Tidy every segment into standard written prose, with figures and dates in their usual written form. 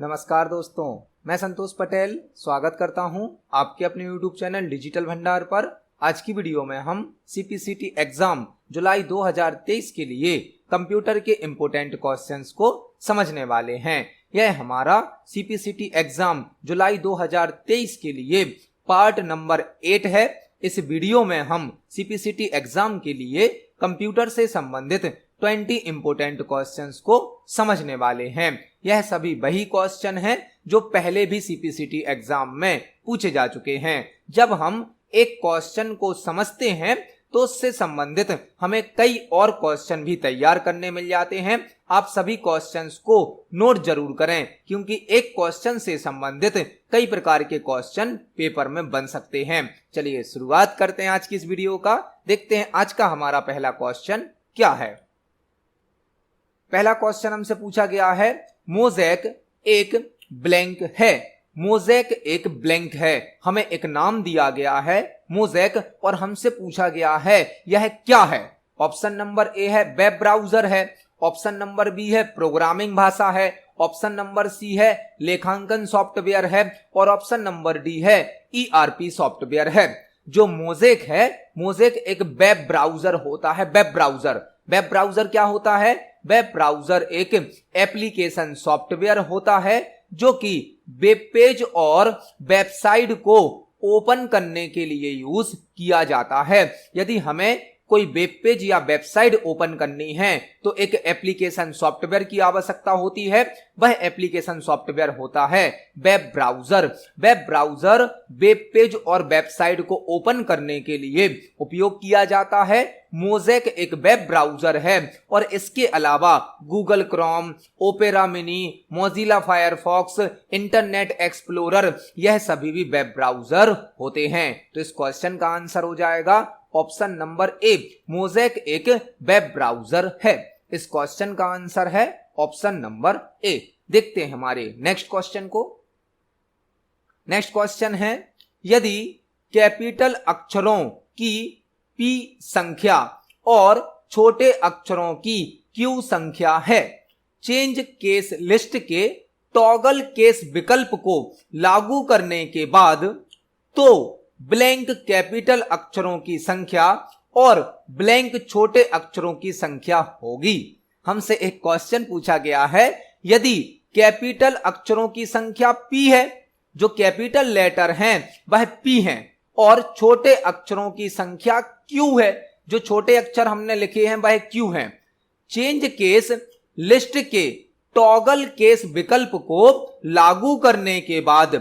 नमस्कार दोस्तों, मैं संतोष पटेल स्वागत करता हूं आपके अपने YouTube चैनल डिजिटल भंडार पर। आज की वीडियो में हम CPCT एग्जाम जुलाई 2023 के लिए कंप्यूटर के इम्पोर्टेंट क्वेश्चंस को समझने वाले हैं। यह हमारा CPCT एग्जाम जुलाई 2023 के लिए पार्ट नंबर 8 है। इस वीडियो में हम CPCT एग्जाम के लिए कंप्यूटर से संबंधित 20 इंपोर्टेंट क्वेश्चंस को समझने वाले हैं। यह सभी वही क्वेश्चन हैं जो पहले भी CPCT एग्जाम में पूछे जा चुके हैं। जब हम एक क्वेश्चन को समझते हैं तो उससे संबंधित हमें कई और क्वेश्चन भी तैयार करने मिल जाते हैं। आप सभी क्वेश्चंस को नोट जरूर करें क्योंकि एक क्वेश्चन से संबंधित कई प्रकार के क्वेश्चन पेपर में बन सकते हैं। चलिए शुरुआत करते हैं आज की इस वीडियो का। देखते हैं आज का हमारा पहला क्वेश्चन क्या है। पहला क्वेश्चन हमसे पूछा गया है, मोज़ेक एक ब्लैंक है। मोज़ेक एक ब्लैंक है, हमें एक नाम दिया गया है मोज़ेक और हमसे पूछा गया है यह क्या है। ऑप्शन नंबर ए है वेब ब्राउजर है, ऑप्शन नंबर बी है प्रोग्रामिंग भाषा है, ऑप्शन नंबर सी है लेखांकन सॉफ्टवेयर है और ऑप्शन नंबर डी है ERP सॉफ्टवेयर है। जो मोज़ेक है, मोज़ेक एक वेब ब्राउजर होता है। वेब ब्राउजर क्या होता है? वेब ब्राउजर एक एप्लीकेशन सॉफ्टवेयर होता है जो कि वेब पेज और वेबसाइट को ओपन करने के लिए यूज किया जाता है। यदि हमें कोई वेब पेज या वेबसाइट ओपन करनी है तो एक एप्लीकेशन सॉफ्टवेयर की आवश्यकता होती है। वह एप्लीकेशन सॉफ्टवेयर होता है web browser. Web browser web page और वेबसाइट को ओपन करने के लिए उपयोग किया जाता है। मोज़ेक एक वेब ब्राउजर है और इसके अलावा Google Chrome, opera mini, Mozilla Firefox, internet explorer यह सभी भी वेब ब्राउजर होते हैं। तो इस क्वेश्चन का आंसर हो जाएगा ऑप्शन नंबर ए, मोज़ेक एक वेब ब्राउजर है। इस क्वेश्चन का आंसर है ऑप्शन नंबर ए। देखते हैं हमारे नेक्स्ट क्वेश्चन को। नेक्स्ट क्वेश्चन है, यदि कैपिटल अक्षरों की P संख्या और छोटे अक्षरों की Q संख्या है, चेंज केस लिस्ट के टॉगल केस विकल्प को लागू करने के बाद तो ब्लैंक कैपिटल अक्षरों की संख्या और ब्लैंक छोटे अक्षरों की संख्या होगी। हमसे एक क्वेश्चन पूछा गया है, यदि कैपिटल अक्षरों की संख्या P है, जो कैपिटल लेटर हैं वह P हैं, और छोटे अक्षरों की संख्या Q है, जो छोटे अक्षर हमने लिखे हैं वह Q हैं। चेंज केस लिस्ट के टॉगल केस विकल्प को लागू करने के बाद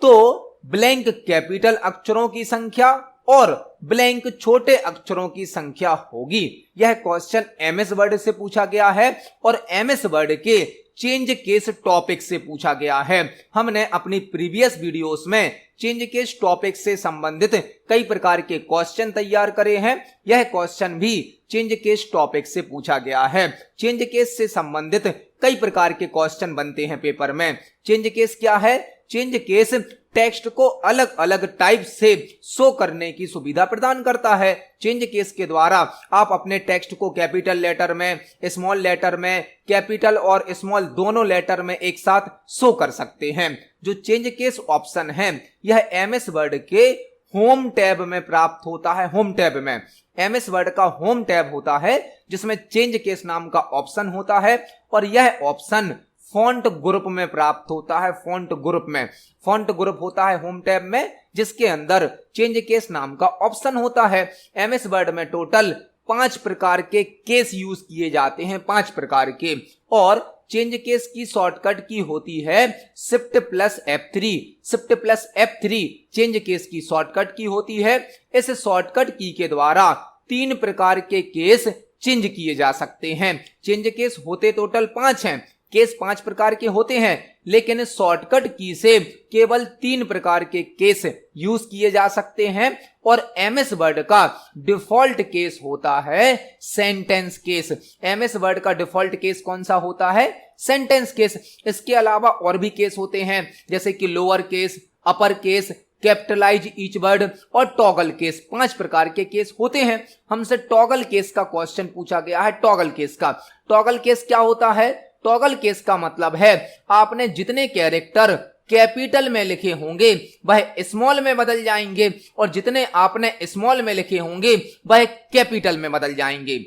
तो ब्लैंक कैपिटल अक्षरों की संख्या और ब्लैंक छोटे अक्षरों की संख्या होगी। यह क्वेश्चन MS वर्ड से पूछा गया है और MS वर्ड के चेंज केस टॉपिक से पूछा गया है। हमने अपनी प्रीवियस वीडियोस में चेंज केस टॉपिक से संबंधित कई प्रकार के क्वेश्चन तैयार करे हैं। यह क्वेश्चन भी चेंज केस टॉपिक से पूछा गया है। चेंज केस से संबंधित कई प्रकार के क्वेश्चन बनते हैं पेपर में। चेंज केस क्या है? चेंज केस टेक्स्ट को अलग अलग टाइप से शो करने की सुविधा प्रदान करता है। चेंज केस के द्वारा आप अपने टेक्स्ट को कैपिटल लेटर में, स्मॉल लेटर में, कैपिटल और स्मॉल दोनों लेटर में एक साथ शो कर सकते हैं। जो चेंज केस ऑप्शन है यह MS वर्ड के होम टैब में प्राप्त होता है। होम टैब में MS वर्ड का होम टैब होता है जिसमें चेंज केस नाम का ऑप्शन होता है और यह ऑप्शन फॉन्ट ग्रुप में प्राप्त होता है। फॉन्ट ग्रुप होता है होम टैब में जिसके अंदर चेंज केस नाम का ऑप्शन होता है। MS वर्ड में टोटल 5 प्रकार के केस यूज किए जाते हैं, 5 प्रकार के, और चेंज केस की शॉर्टकट की होती है Shift+F3। Shift+F3 चेंज केस की शॉर्टकट की होती है। इस शॉर्टकट की के द्वारा 3 प्रकार के केस चेंज किए जा सकते हैं। चेंज केस होते टोटल 5 हैं। केस 5 प्रकार के होते हैं लेकिन शॉर्टकट की से केवल 3 प्रकार के केस यूज किए जा सकते हैं और MS वर्ड का डिफॉल्ट केस होता है सेंटेंस केस। MS वर्ड का डिफॉल्ट केस कौन सा होता है? Sentence case. इसके अलावा और भी केस होते हैं जैसे कि lower case, upper case, capitalize each word और टॉगल केस। 5 प्रकार के केस होते हैं। हमसे टॉगल केस का क्वेश्चन पूछा गया है। टॉगल केस क्या होता है? टॉगल केस का मतलब है आपने जितने कैरेक्टर कैपिटल में लिखे होंगे वह स्मॉल में बदल जाएंगे और जितने आपने स्मॉल में लिखे होंगे वह कैपिटल में बदल जाएंगे।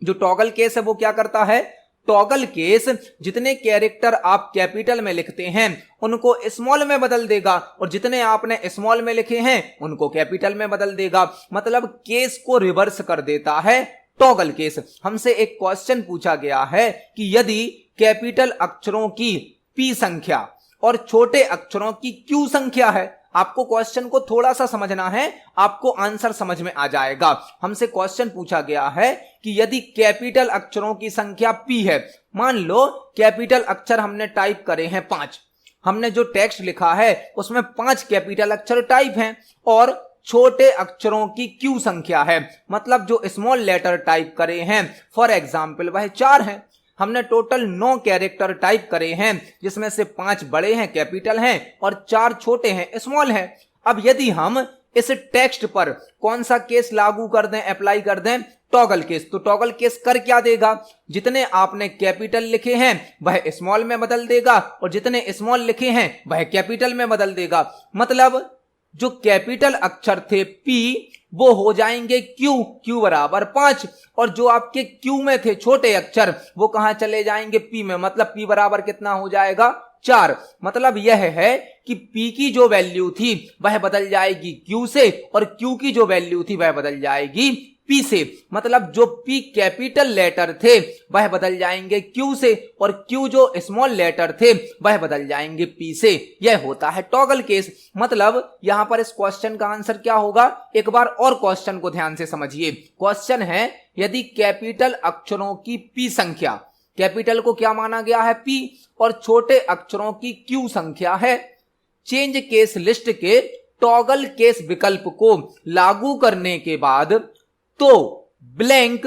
जो टॉगल केस है वो क्या करता है, टॉगल केस जितने कैरेक्टर आप कैपिटल में लिखते हैं उनको स्मॉल में बदल देगा और जितने आपने स्मॉल में लिखे हैं उनको कैपिटल में बदल देगा। मतलब केस को रिवर्स कर देता है टॉगल केस। हमसे एक क्वेश्चन पूछा गया है कि यदि कैपिटल अक्षरों की P संख्या और छोटे अक्षरों की Q संख्या है, आपको क्वेश्चन को थोड़ा सा समझना है, आपको आंसर समझ में आ जाएगा। हमसे क्वेश्चन पूछा गया है कि यदि कैपिटल अक्षरों की संख्या P है, मान लो कैपिटल अक्षर हमने टाइप करे हैं 5, हमने जो टेक्स्ट लिखा है उसमें 5 कैपिटल अक्षर टाइप हैं और छोटे अक्षरों की Q संख्या है, मतलब जो स्मॉल लेटर टाइप करे हैं फॉर एग्जाम्पल वह 4 हैं। हमने टोटल 9 कैरेक्टर टाइप करे हैं जिसमें से 5 बड़े हैं कैपिटल हैं और 4 छोटे हैं स्मॉल हैं। अब यदि हम इस टेक्स्ट पर कौन सा केस लागू कर दें, अप्लाई कर दें, टॉगल केस, तो टॉगल केस कर क्या देगा, जितने आपने कैपिटल लिखे हैं वह स्मॉल में बदल देगा और जितने स्मॉल लिखे हैं वह कैपिटल में बदल देगा। मतलब जो कैपिटल अक्षर थे P वो हो जाएंगे Q बराबर 5 और जो आपके Q में थे छोटे अक्षर वो कहां चले जाएंगे P में, मतलब P बराबर कितना हो जाएगा 4। मतलब यह है कि P की जो वैल्यू थी वह बदल जाएगी Q से और Q की जो वैल्यू थी वह बदल जाएगी P से। मतलब जो P कैपिटल लेटर थे वह बदल जाएंगे Q से और Q जो स्मॉल लेटर थे वह बदल जाएंगे P से। यह होता है टॉगल केस। मतलब यहां पर इस क्वेश्चन का आंसर क्या होगा, एक बार और क्वेश्चन को ध्यान से समझिए। क्वेश्चन है यदि कैपिटल अक्षरों की P संख्या, कैपिटल को क्या माना गया है P और छोटे अक्षरों की Q संख्या है, चेंज केस लिस्ट के टॉगल केस विकल्प को लागू करने के बाद तो ब्लैंक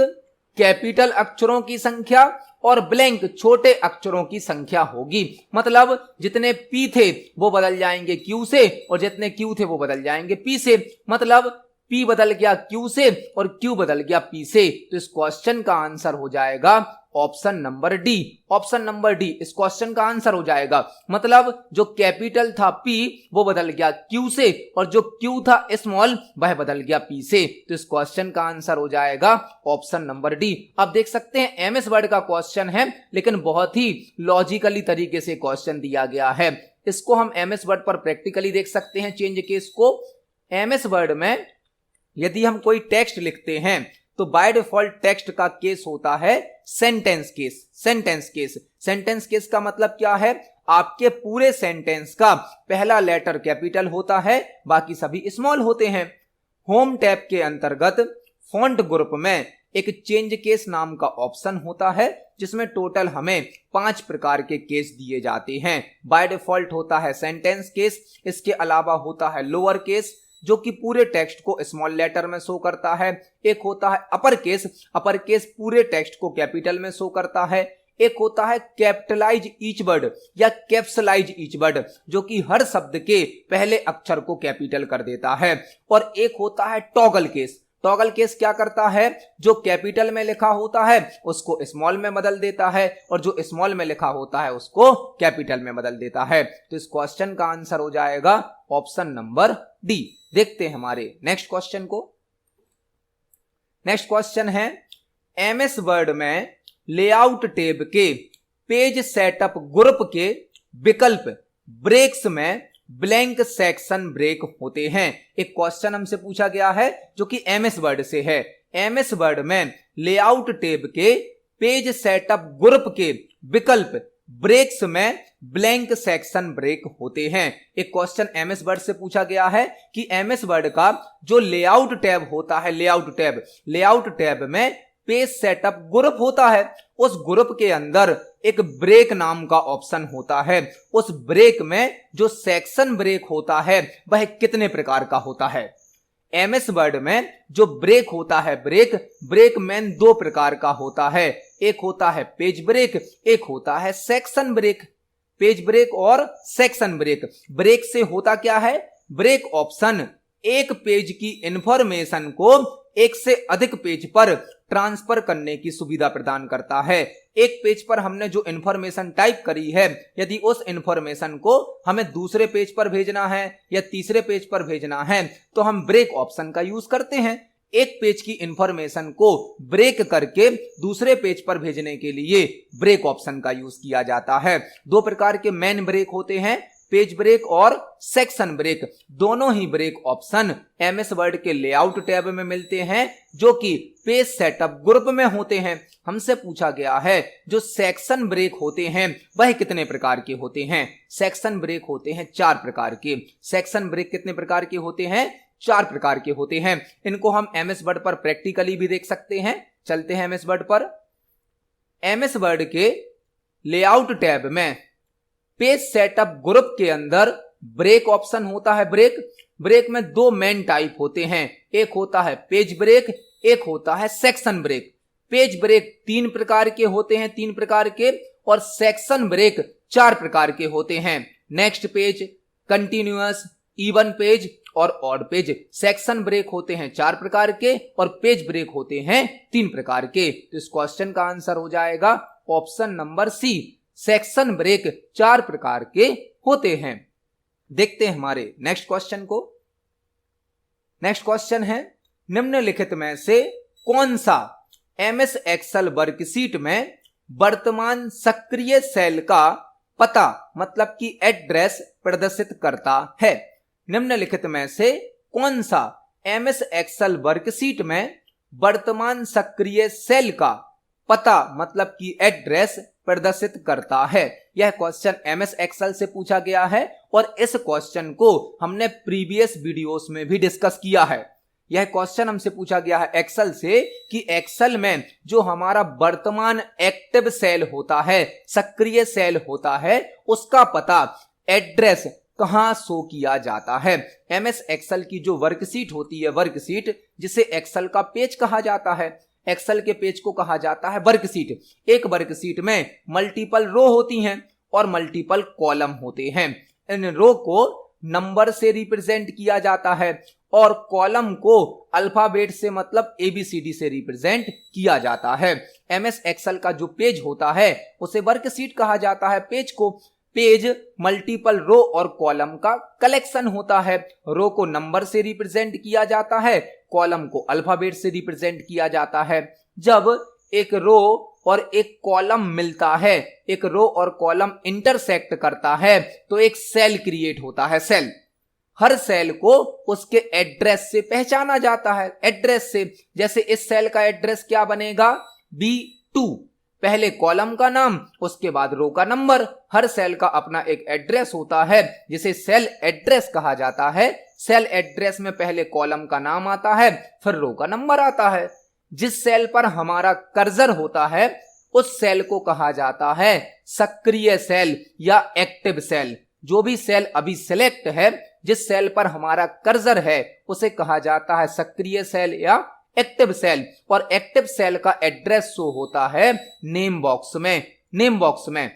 कैपिटल अक्षरों की संख्या और ब्लैंक छोटे अक्षरों की संख्या होगी। मतलब जितने P थे वो बदल जाएंगे Q से और जितने Q थे वो बदल जाएंगे P से। मतलब P बदल गया Q से और Q बदल गया P से। तो इस क्वेश्चन का आंसर हो जाएगा option number D. Option number D इस क्वेश्चन का आंसर हो जाएगा। मतलब जो कैपिटल था P वो बदल गया Q से और जो Q था स्मॉल वह बदल गया P से। तो इस क्वेश्चन का आंसर हो जाएगा ऑप्शन नंबर डी। अब देख सकते हैं एमएस वर्ड का क्वेश्चन है लेकिन बहुत ही लॉजिकली तरीके से क्वेश्चन दिया गया है। इसको हम एमएस वर्ड पर प्रैक्टिकली देख सकते हैं चेंज केस को। एमएस वर्ड में यदि हम कोई टेक्स्ट लिखते हैं तो बाय डिफॉल्ट टेक्स्ट का केस होता है sentence case. Sentence case, sentence case का मतलब क्या है, आपके पूरे सेंटेंस का पहला लेटर कैपिटल होता है बाकी सभी स्मॉल होते हैं। होम टैब के अंतर्गत फॉन्ट ग्रुप में एक चेंज केस नाम का ऑप्शन होता है जिसमें टोटल हमें 5 प्रकार के केस दिए जाते हैं। बाय डिफॉल्ट होता है सेंटेंस केस, इसके अलावा होता है लोअर केस जो कि पूरे टेक्स्ट को स्मॉल लेटर में शो करता है। एक होता है अपर केस, अपर केस पूरे टेक्स्ट को कैपिटल में शो करता है। एक होता है कैपिटलाइज ईच वर्ड या कैप्सलाइज ईच वर्ड जो कि हर शब्द के पहले अक्षर को कैपिटल कर देता है। और एक होता है टॉगल केस। टॉगल केस क्या करता है, जो कैपिटल में लिखा होता है उसको स्मॉल में बदल देता है और जो स्मॉल में लिखा होता है उसको कैपिटल में बदल देता है। तो इस क्वेश्चन का आंसर हो जाएगा ऑप्शन नंबर डी। देखते हैं हमारे नेक्स्ट क्वेश्चन को। नेक्स्ट क्वेश्चन है एमएस वर्ड में लेआउट टैब के पेज सेटअप ग्रुप के विकल्प ब्रेक्स में ब्लैंक सेक्शन ब्रेक होते हैं। एक क्वेश्चन हमसे पूछा गया है जो कि एमएस वर्ड से है। एमएस वर्ड में लेआउट टैब के पेज सेटअप ग्रुप के विकल्प ब्रेक्स में ब्लैंक सेक्शन ब्रेक होते हैं। एक क्वेश्चन एमएस वर्ड से पूछा गया है कि एमएस वर्ड का जो लेआउट टैब होता है, लेआउट टैब में पेज सेटअप ग्रुप होता है, उस ग्रुप के अंदर एक ब्रेक नाम का ऑप्शन होता है। उस ब्रेक में जो सेक्शन ब्रेक होता है वह कितने प्रकार का होता है। एमएस वर्ड में जो ब्रेक होता है, ब्रेक मेन 2 प्रकार का होता है। एक होता है पेज ब्रेक, एक होता है सेक्शन ब्रेक। पेज ब्रेक और सेक्शन ब्रेक। ब्रेक से होता क्या है, ब्रेक ऑप्शन एक पेज की इंफॉर्मेशन को एक से अधिक पेज पर ट्रांसफर करने की सुविधा प्रदान करता है। एक पेज पर हमने जो इंफॉर्मेशन टाइप करी है, यदि उस इंफॉर्मेशन को हमें दूसरे पेज पर भेजना है या तीसरे पेज पर भेजना है तो हम ब्रेक ऑप्शन का यूज करते हैं। एक पेज की इंफॉर्मेशन को ब्रेक करके दूसरे पेज पर भेजने के लिए ब्रेक ऑप्शन का यूज किया जाता है। दो प्रकार के मेन ब्रेक होते हैं, पेज ब्रेक और सेक्शन ब्रेक। दोनों ही ब्रेक ऑप्शन एमएस वर्ड के लेआउट टैब में मिलते हैं जो कि पेज सेटअप ग्रुप में होते हैं। हमसे पूछा गया है जो सेक्शन ब्रेक होते हैं वह कितने प्रकार के होते हैं। सेक्शन ब्रेक होते हैं 4 प्रकार के। सेक्शन ब्रेक कितने प्रकार के होते हैं? 4 प्रकार के होते हैं। इनको हम एमएस वर्ड पर प्रैक्टिकली भी देख सकते हैं। चलते हैं एमएस वर्ड पर। एमएस वर्ड के लेआउट टैब में पेज सेटअप ग्रुप के अंदर ब्रेक ऑप्शन होता है। ब्रेक में 2 मेन टाइप होते हैं, एक होता है पेज ब्रेक, एक होता है सेक्शन ब्रेक। पेज ब्रेक 3 प्रकार के होते हैं, 3 प्रकार के, और सेक्शन ब्रेक 4 प्रकार के होते हैं। Next page, continuous, even page और ऑड पेज। सेक्शन ब्रेक होते हैं 4 प्रकार के और पेज ब्रेक होते हैं 3 प्रकार के। तो इस क्वेश्चन का आंसर हो जाएगा option number C, section break 4 प्रकार के होते हैं। देखते हैं हमारे नेक्स्ट क्वेश्चन को। नेक्स्ट क्वेश्चन है, निम्नलिखित में से कौन सा एमएस एक्सेल वर्कशीट में वर्तमान सक्रिय सेल का पता मतलब कि एड्रेस प्रदर्शित करता है? निम्नलिखित में से कौन सा एमएस एक्सेल वर्कशीट में वर्तमान सक्रिय सेल का पता मतलब कि एड्रेस प्रदर्शित करता है? यह क्वेश्चन एमएस एक्सेल से पूछा गया है और इस क्वेश्चन को हमने प्रीवियस वीडियोस में भी डिस्कस किया है। यह क्वेश्चन हमसे पूछा गया है एक्सेल से कि एक्सेल में जो हमारा वर्तमान एक्टिव सेल होता है, सक्रिय सेल होता है, उसका पता एड्रेस कहां शो किया जाता है। एमएस एक्सेल की जो वर्कशीट होती है, वर्कशीट जिसे एक्सेल का पेज कहा जाता है, एक्सेल के पेज को कहा जाता है वर्कशीट। एक वर्कशीट में मल्टीपल रो होती हैं और मल्टीपल कॉलम होते हैं। इन रो को नंबर से रिप्रेजेंट किया जाता है और कॉलम को अल्फाबेट से मतलब ABCD से रिप्रेजेंट किया जाता है। एमएस एक्सेल का जो पेज होता है उसे वर्कशीट कहा जाता है। पेज को पेज मल्टीपल रो और कॉलम का कलेक्शन होता है। रो को नंबर से रिप्रेजेंट किया जाता है, कॉलम को अल्फाबेट से रिप्रेजेंट किया जाता है। जब एक रो और एक कॉलम मिलता है, एक रो और कॉलम इंटरसेक्ट करता है तो एक सेल क्रिएट होता है। सेल, हर सेल को उसके एड्रेस से पहचाना जाता है। एड्रेस से, जैसे इस सेल का एड्रेस क्या बनेगा? B2, पहले कॉलम का नाम, उसके बाद रो का नंबर। हर सेल का अपना एक एड्रेस होता है जिसे सेल एड्रेस कहा जाता है। सेल एड्रेस में पहले कॉलम का नाम आता है, फिर रो का नंबर आता है। जिस सेल पर हमारा कर्सर होता है उस सेल को कहा जाता है सक्रिय सेल या एक्टिव सेल। जो भी सेल अभी सिलेक्ट है, जिस सेल पर हमारा कर्सर है, उसे कहा जाता है सक्रिय सेल या एक्टिव सेल। और एक्टिव सेल का एड्रेस शो होता है नेम बॉक्स में। नेम बॉक्स में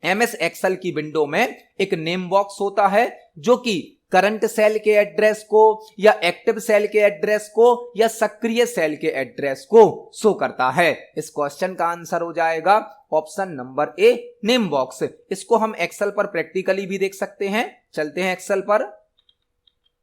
एमएस एक्सेल की विंडो में एक नेम बॉक्स होता है जो कि करंट सेल के एड्रेस को या एक्टिव सेल के एड्रेस को या सक्रिय सेल के एड्रेस को शो करता है। इस क्वेश्चन का आंसर हो जाएगा option number A, name box. इसको हम एक्सेल पर प्रैक्टिकली भी देख सकते हैं। चलते हैं एक्सेल पर।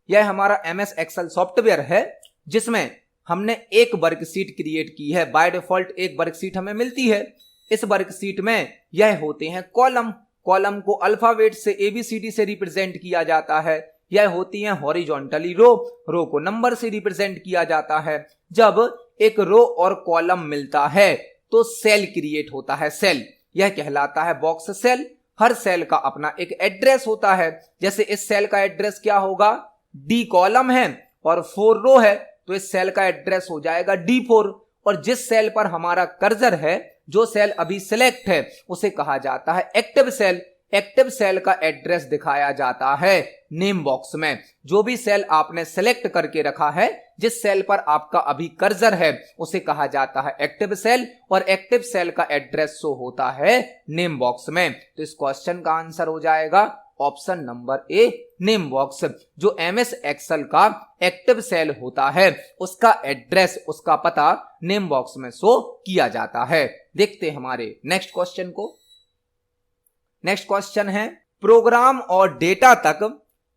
यह हमारा एमएस एक्सेल सॉफ्टवेयर है जिसमें हमने एक वर्कशीट क्रिएट की है। बाय डिफॉल्ट एक वर्कशीट हमें मिलती है। इस वर्कशीट में यह होते हैं कॉलम। कॉलम को अल्फाबेट से ABCD से रिप्रेजेंट किया जाता है। यह होती हैं हॉरिजॉन्टली रो, रो को नंबर से रिप्रेजेंट किया जाता है। जब एक रो और कॉलम मिलता है तो सेल क्रिएट होता है। सेल, यह कहलाता है बॉक्स सेल। हर सेल का अपना एक एड्रेस होता है। जैसे इस सेल का एड्रेस क्या होगा? D कॉलम है और 4 रो है तो इस सेल का एड्रेस हो जाएगा D4। और जिस सेल पर हमारा कर्सर है, जो सेल अभी सिलेक्ट है, उसे कहा जाता है एक्टिव सेल। एक्टिव सेल का एड्रेस दिखाया जाता है नेम बॉक्स में। जो भी सेल आपने सिलेक्ट करके रखा है, जिस सेल पर आपका अभी कर्सर है, उसे कहा जाता है एक्टिव सेल और एक्टिव सेल का एड्रेस शो होता है नेम बॉक्स में। तो इस क्वेश्चन का आंसर हो जाएगा option number a name box. जो एमएस एक्सेल का एक्टिव सेल होता है उसका एड्रेस, उसका पता नेम बॉक्स में शो किया जाता है। देखते हैं हमारे नेक्स्ट क्वेश्चन को। नेक्स्ट क्वेश्चन है प्रोग्राम और डेटा तक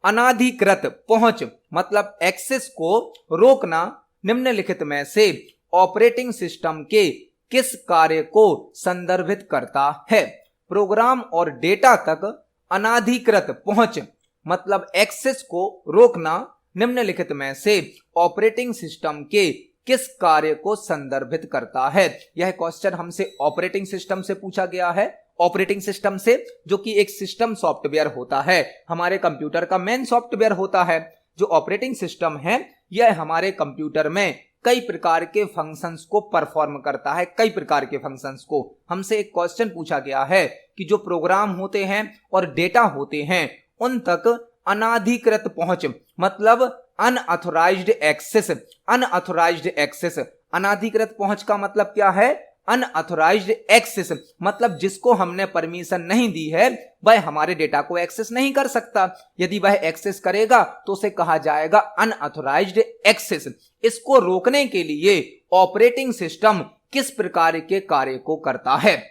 अनाधिकृत पहुंच मतलब एक्सेस को रोकना निम्नलिखित में से ऑपरेटिंग सिस्टम के किस कार्य को संदर्भित करता है। प्रोग्राम और डेटा तक अनाधिकृत पहुंच मतलब एक्सेस को रोकना निम्नलिखित में से ऑपरेटिंग सिस्टम के किस कार्य को संदर्भित करता है। यह क्वेश्चन हमसे ऑपरेटिंग सिस्टम से पूछा गया है। ऑपरेटिंग सिस्टम से, जो कि एक सिस्टम सॉफ्टवेयर होता है, हमारे कंप्यूटर का मेन सॉफ्टवेयर होता है। जो ऑपरेटिंग सिस्टम है यह हमारे कंप्यूटर में कई प्रकार के फंक्शंस को परफॉर्म करता है। कई प्रकार के फंक्शंस को हमसे एक क्वेश्चन पूछा गया है कि जो प्रोग्राम होते हैं और डेटा होते हैं उन तक अनाधिकृत पहुंच मतलब अनऑथराइज्ड एक्सेस। अनऑथराइज्ड एक्सेस, अनाधिकृत पहुंच का मतलब क्या है? अनऑथराइज्ड एक्सेस मतलब जिसको हमने परमिशन नहीं दी है वह हमारे डेटा को एक्सेस नहीं कर सकता। यदि वह एक्सेस करेगा तो उसे कहा जाएगा अनऑथराइज्ड एक्सेस। इसको रोकने के लिए ऑपरेटिंग सिस्टम किस प्रकार के कार्य को करता है?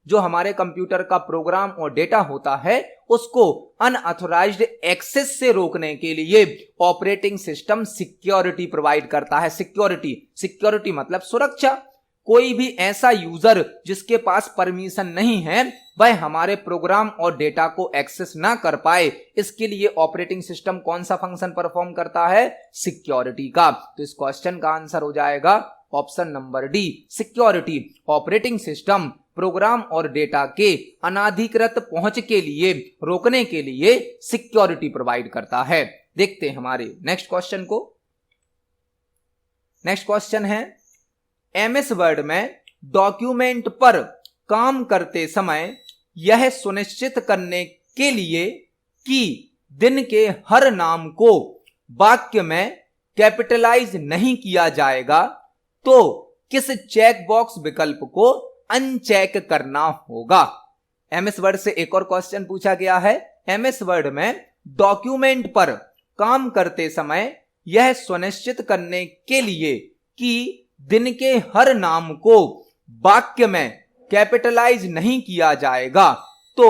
जो हमारे कंप्यूटर का प्रोग्राम और डेटा होता है उसको अनऑथराइज्ड एक्सेस से रोकने के लिए ऑपरेटिंग सिस्टम सिक्योरिटी प्रोवाइड करता है। सिक्योरिटी मतलब सुरक्षा। कोई भी ऐसा यूजर जिसके पास परमिशन नहीं है वह हमारे प्रोग्राम और डेटा को एक्सेस ना कर पाए, इसके लिए ऑपरेटिंग सिस्टम कौन सा फंक्शन परफॉर्म करता है? सिक्योरिटी का। तो इस क्वेश्चन का आंसर हो जाएगा option number D, security. Operating system program और डेटा के अनाधिकृत पहुंच के लिए रोकने के लिए सिक्योरिटी प्रोवाइड करता है। देखते हैं हमारे नेक्स्ट क्वेश्चन को। नेक्स्ट क्वेश्चन है एमएस वर्ड में डॉक्यूमेंट पर काम करते समय यह सुनिश्चित करने के लिए कि दिन के हर नाम को वाक्य में कैपिटलाइज नहीं किया जाएगा तो किस चेक बॉक्स विकल्प को अनचेक करना होगा। एमएस वर्ड से एक और क्वेश्चन पूछा गया है। एमएस वर्ड में डॉक्यूमेंट पर काम करते समय यह सुनिश्चित करने के लिए कि दिन के हर नाम को वाक्य में कैपिटलाइज नहीं किया जाएगा तो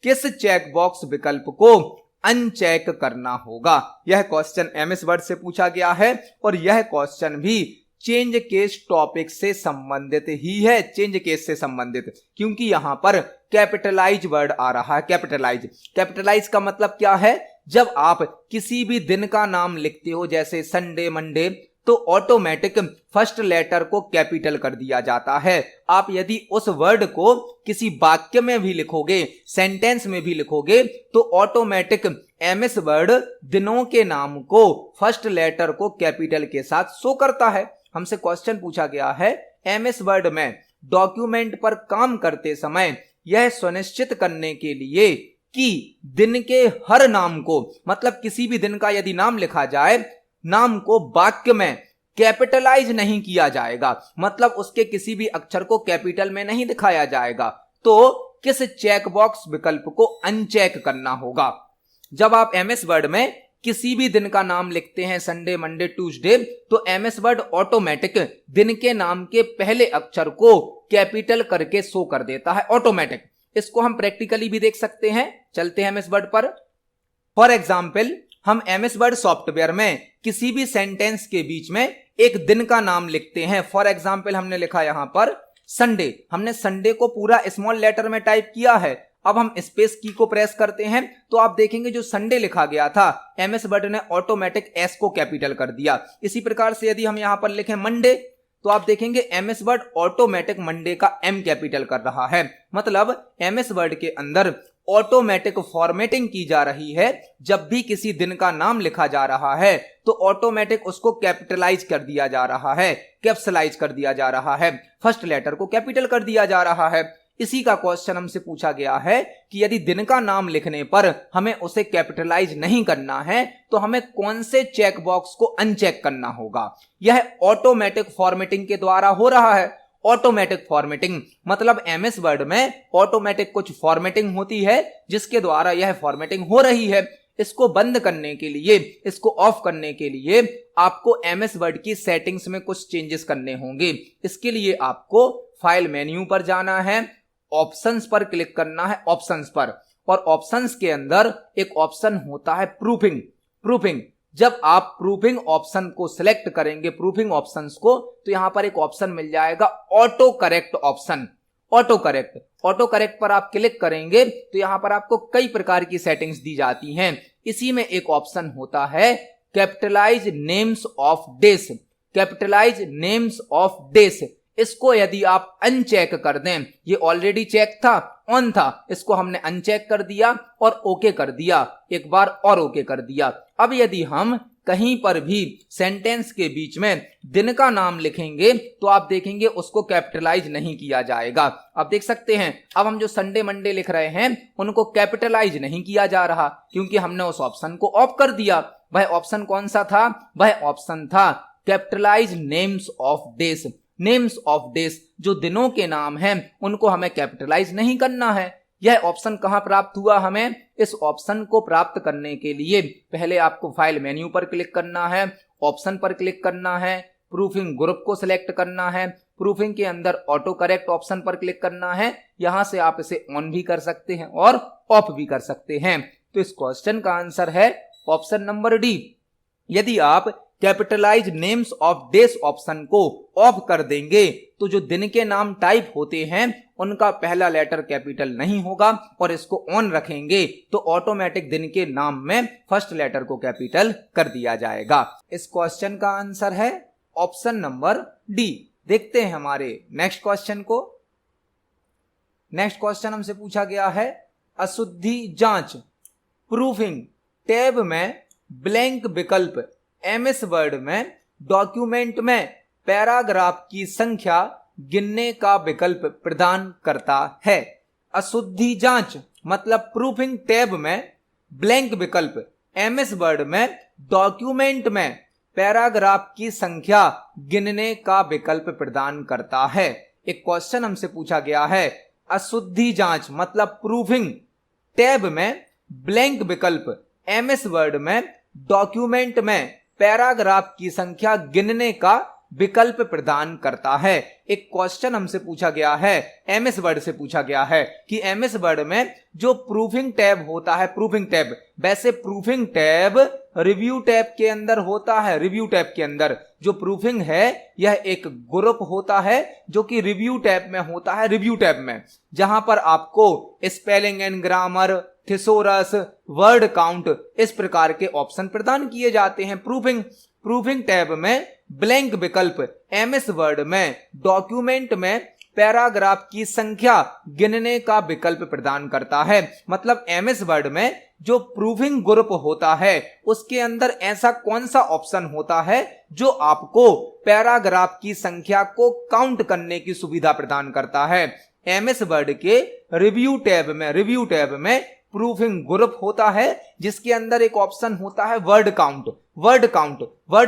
किस चेक बॉक्स विकल्प को अनचेक करना होगा। यह क्वेश्चन एमएस वर्ड से पूछा गया है और यह क्वेश्चन भी चेंज केस टॉपिक से संबंधित ही है। चेंज केस से संबंधित, क्योंकि यहां पर कैपिटलाइज वर्ड आ रहा है। कैपिटलाइज का मतलब क्या है? जब आप किसी भी दिन का नाम लिखते हो जैसे संडे, मंडे, तो ऑटोमेटिक फर्स्ट लेटर को कैपिटल कर दिया जाता है। आप यदि उस वर्ड को किसी वाक्य में भी लिखोगे, सेंटेंस में भी लिखोगे, तो ऑटोमेटिक एमएस वर्ड दिनों के नाम को फर्स्ट लेटर को कैपिटल के साथ शो करता है। हमसे क्वेश्चन पूछा गया है एमएस वर्ड में डॉक्यूमेंट पर काम करते समय यह सुनिश्चित करने के लिए कि दिन के हर नाम को, मतलब किसी भी दिन का यदि नाम लिखा जाए, नाम को वाक्य में कैपिटलाइज नहीं किया जाएगा, मतलब उसके किसी भी अक्षर को कैपिटल में नहीं दिखाया जाएगा, तो किस चेक बॉक्स विकल्प को अनचेक करना होगा। जब आप एमएस वर्ड में किसी भी दिन का नाम लिखते हैं, संडे, मंडे, ट्यूसडे, तो एमएस वर्ड ऑटोमेटिक दिन के नाम के पहले अक्षर को कैपिटल करके शो कर देता है, ऑटोमेटिक। इसको हम प्रैक्टिकली भी देख सकते हैं। चलते हैं एमएस वर्ड पर। फॉर एग्जाम्पल, हम एमएस वर्ड सॉफ्टवेयर में किसी भी सेंटेंस के बीच में एक दिन का नाम लिखते हैं। फॉर एग्जाम्पल, हमने लिखा यहां पर संडे, हमने संडे को पूरा स्मॉल लेटर में टाइप किया है। अब हम स्पेस की को प्रेस करते हैं तो आप देखेंगे जो संडे लिखा गया था एमएस वर्ड ने ऑटोमेटिक एस को कैपिटल कर दिया। इसी प्रकार से यदि हम यहां पर लिखें मंडे, तो आप देखेंगे एमएस वर्ड ऑटोमेटिक मंडे का एम कैपिटल कर रहा है। मतलब एमएस वर्ड के अंदर ऑटोमेटिक फॉर्मेटिंग की जा रही है। जब भी किसी दिन का नाम लिखा जा रहा है तो ऑटोमेटिक उसको कैपिटलाइज कर दिया जा रहा है, कैप्सलाइज कर दिया जा रहा है, फर्स्ट लेटर को कैपिटल कर दिया जा रहा है। इसी का क्वेश्चन हमसे पूछा गया है कि यदि दिन का नाम लिखने पर हमें उसे कैपिटलाइज नहीं करना है तो हमें कौन से चेक बॉक्स को अनचेक करना होगा। यह ऑटोमेटिक फॉर्मेटिंग के द्वारा हो रहा है। ऑटोमेटिक फॉर्मेटिंग, मतलब एमएस वर्ड में ऑटोमेटिक कुछ फॉर्मेटिंग होती है जिसके द्वारा यह फॉर्मेटिंग हो रही है। इसको बंद करने के लिए, इसको ऑफ करने के लिए आपको एमएस वर्ड की सेटिंग्स में कुछ चेंजेस करने होंगे। इसके लिए आपको फाइल मेन्यू पर जाना है, ऑप्शंस पर क्लिक करना है, ऑप्शंस पर, और ऑप्शंस के अंदर एक ऑप्शन होता है प्रूफिंग। जब आप प्रूफिंग ऑप्शन को सिलेक्ट करेंगे, प्रूफिंग ऑप्शंस को, तो यहां पर एक ऑप्शन मिल जाएगा auto correct option. Auto correct पर आप क्लिक करेंगे तो यहां पर आपको कई प्रकार की सेटिंग्स दी जाती हैं। इसी में एक ऑप्शन होता है कैपिटलाइज नेम्स ऑफ डेस। इसको यदि आप अनचेक कर दें, ये ऑलरेडी चेक था, ऑन था, इसको हमने अनचेक कर दिया और ओके कर दिया, एक बार और ओके कर दिया। अब यदि हम कहीं पर भी सेंटेंस के बीच में दिन का नाम लिखेंगे तो आप देखेंगे उसको कैपिटलाइज नहीं किया जाएगा। आप देख सकते हैं अब हम जो संडे मंडे लिख रहे हैं उनको कैपिटलाइज नहीं किया जा रहा क्योंकि हमने उस ऑप्शन को ऑफ कर दिया। वह ऑप्शन कौन सा था? वह ऑप्शन था कैपिटलाइज नेम्स ऑफ डेज। जो दिनों के नाम हैं उनको हमें कैपिटलाइज नहीं करना है। यह ऑप्शन कहां प्राप्त हुआ हमें? इस ऑप्शन को प्राप्त करने के लिए पहले आपको फाइल मेन्यू पर क्लिक करना है, ऑप्शन पर क्लिक करना है, प्रूफिंग ग्रुप को सिलेक्ट करना है, प्रूफिंग के अंदर ऑटो करेक्ट ऑप्शन पर क्लिक करना है। यहां से आप इसे ऑन भी कर सकते हैं और ऑफ भी कर सकते हैं। तो इस क्वेश्चन का आंसर है ऑप्शन नंबर डी। यदि आप capitalize names of days option को ऑफ कर देंगे तो जो दिन के नाम टाइप होते हैं उनका पहला लेटर कैपिटल नहीं होगा, और इसको ऑन रखेंगे तो ऑटोमेटिक दिन के नाम में फर्स्ट लेटर को कैपिटल कर दिया जाएगा। इस क्वेश्चन का आंसर है ऑप्शन नंबर डी। देखते हैं हमारे नेक्स्ट क्वेश्चन को। नेक्स्ट क्वेश्चन हमसे पूछा गया है अशुद्धि जांच। प्रूफिंग टैब में ब्लैंक विकल्प एमएस वर्ड में डॉक्यूमेंट में पैराग्राफ की संख्या गिनने का विकल्प प्रदान करता है। अशुद्धि जांच मतलब प्रूफिंग टैब में ब्लैंक विकल्प एमएस वर्ड में डॉक्यूमेंट में पैराग्राफ की संख्या गिनने का विकल्प प्रदान करता है। एक क्वेश्चन हमसे पूछा गया है अशुद्धि जांच मतलब प्रूफिंग टैब में ब्लैंक विकल्प एमएस वर्ड में डॉक्यूमेंट में पैराग्राफ की संख्या गिनने का विकल्प प्रदान करता है। एक क्वेश्चन हमसे पूछा गया है, एमएस वर्ड से पूछा गया है कि एमएस वर्ड में जो प्रूफिंग टैब होता है, प्रूफिंग टैब, वैसे प्रूफिंग टैब रिव्यू टैब के अंदर होता है। रिव्यू टैब के अंदर जो प्रूफिंग है यह एक ग्रुप होता है जो कि रिव्यू टैब में होता है। रिव्यू टैब में जहां पर आपको spelling and grammar, thesaurus, word count इस प्रकार के ऑप्शन प्रदान किए जाते हैं। प्रूफिंग टैब में ब्लैंक विकल्प एमएस वर्ड में डॉक्यूमेंट में पैराग्राफ की संख्या गिनने का विकल्प प्रदान करता है। मतलब एमएस वर्ड में जो प्रूफिंग ग्रुप होता है उसके अंदर ऐसा कौन सा ऑप्शन होता है जो आपको पैराग्राफ की संख्या को काउंट करने की सुविधा प्रदान करता है। एमएस वर्ड के रिव्यू टैब में प्रूफिंग ग्रुप होता है जिसके अंदर एक ऑप्शन होता है वर्ड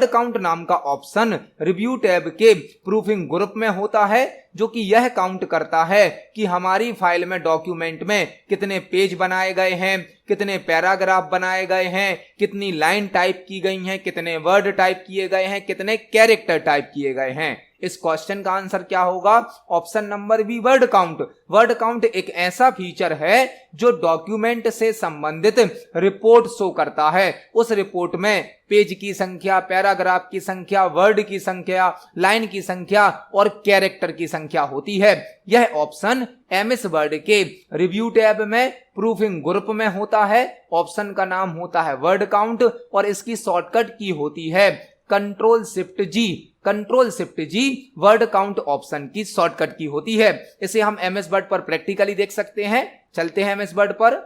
काउंट नाम का ऑप्शन रिव्यू टैब के प्रूफिंग ग्रुप में होता है जो कि यह काउंट करता है कि हमारी फाइल में डॉक्यूमेंट में कितने पेज बनाए गए हैं, कितने पैराग्राफ बनाए गए हैं, कितनी लाइन टाइप की गई हैं, कितने वर्ड टाइप किए गए हैं, कितने कैरेक्टर टाइप किए गए हैं। इस क्वेश्चन का आंसर क्या होगा? Option number B word count. Word count एक ऐसा फीचर है जो डॉक्यूमेंट से संबंधित रिपोर्ट शो करता है। उस रिपोर्ट में पेज की संख्या, पैराग्राफ की संख्या, वर्ड की संख्या, लाइन की संख्या और कैरेक्टर की संख्या होती है। यह ऑप्शन एमएस वर्ड के रिव्यू टैब में प्रूफिंग ग्रुप में होता है। ऑप्शन का नाम होता है वर्ड काउंट और इसकी शॉर्टकट की होती है कंट्रोल शिफ्ट जी वर्ड काउंट ऑप्शन की शॉर्टकट की होती है। इसे हम एमएस वर्ड पर प्रैक्टिकली देख सकते हैं। चलते हैं एमएस वर्ड पर।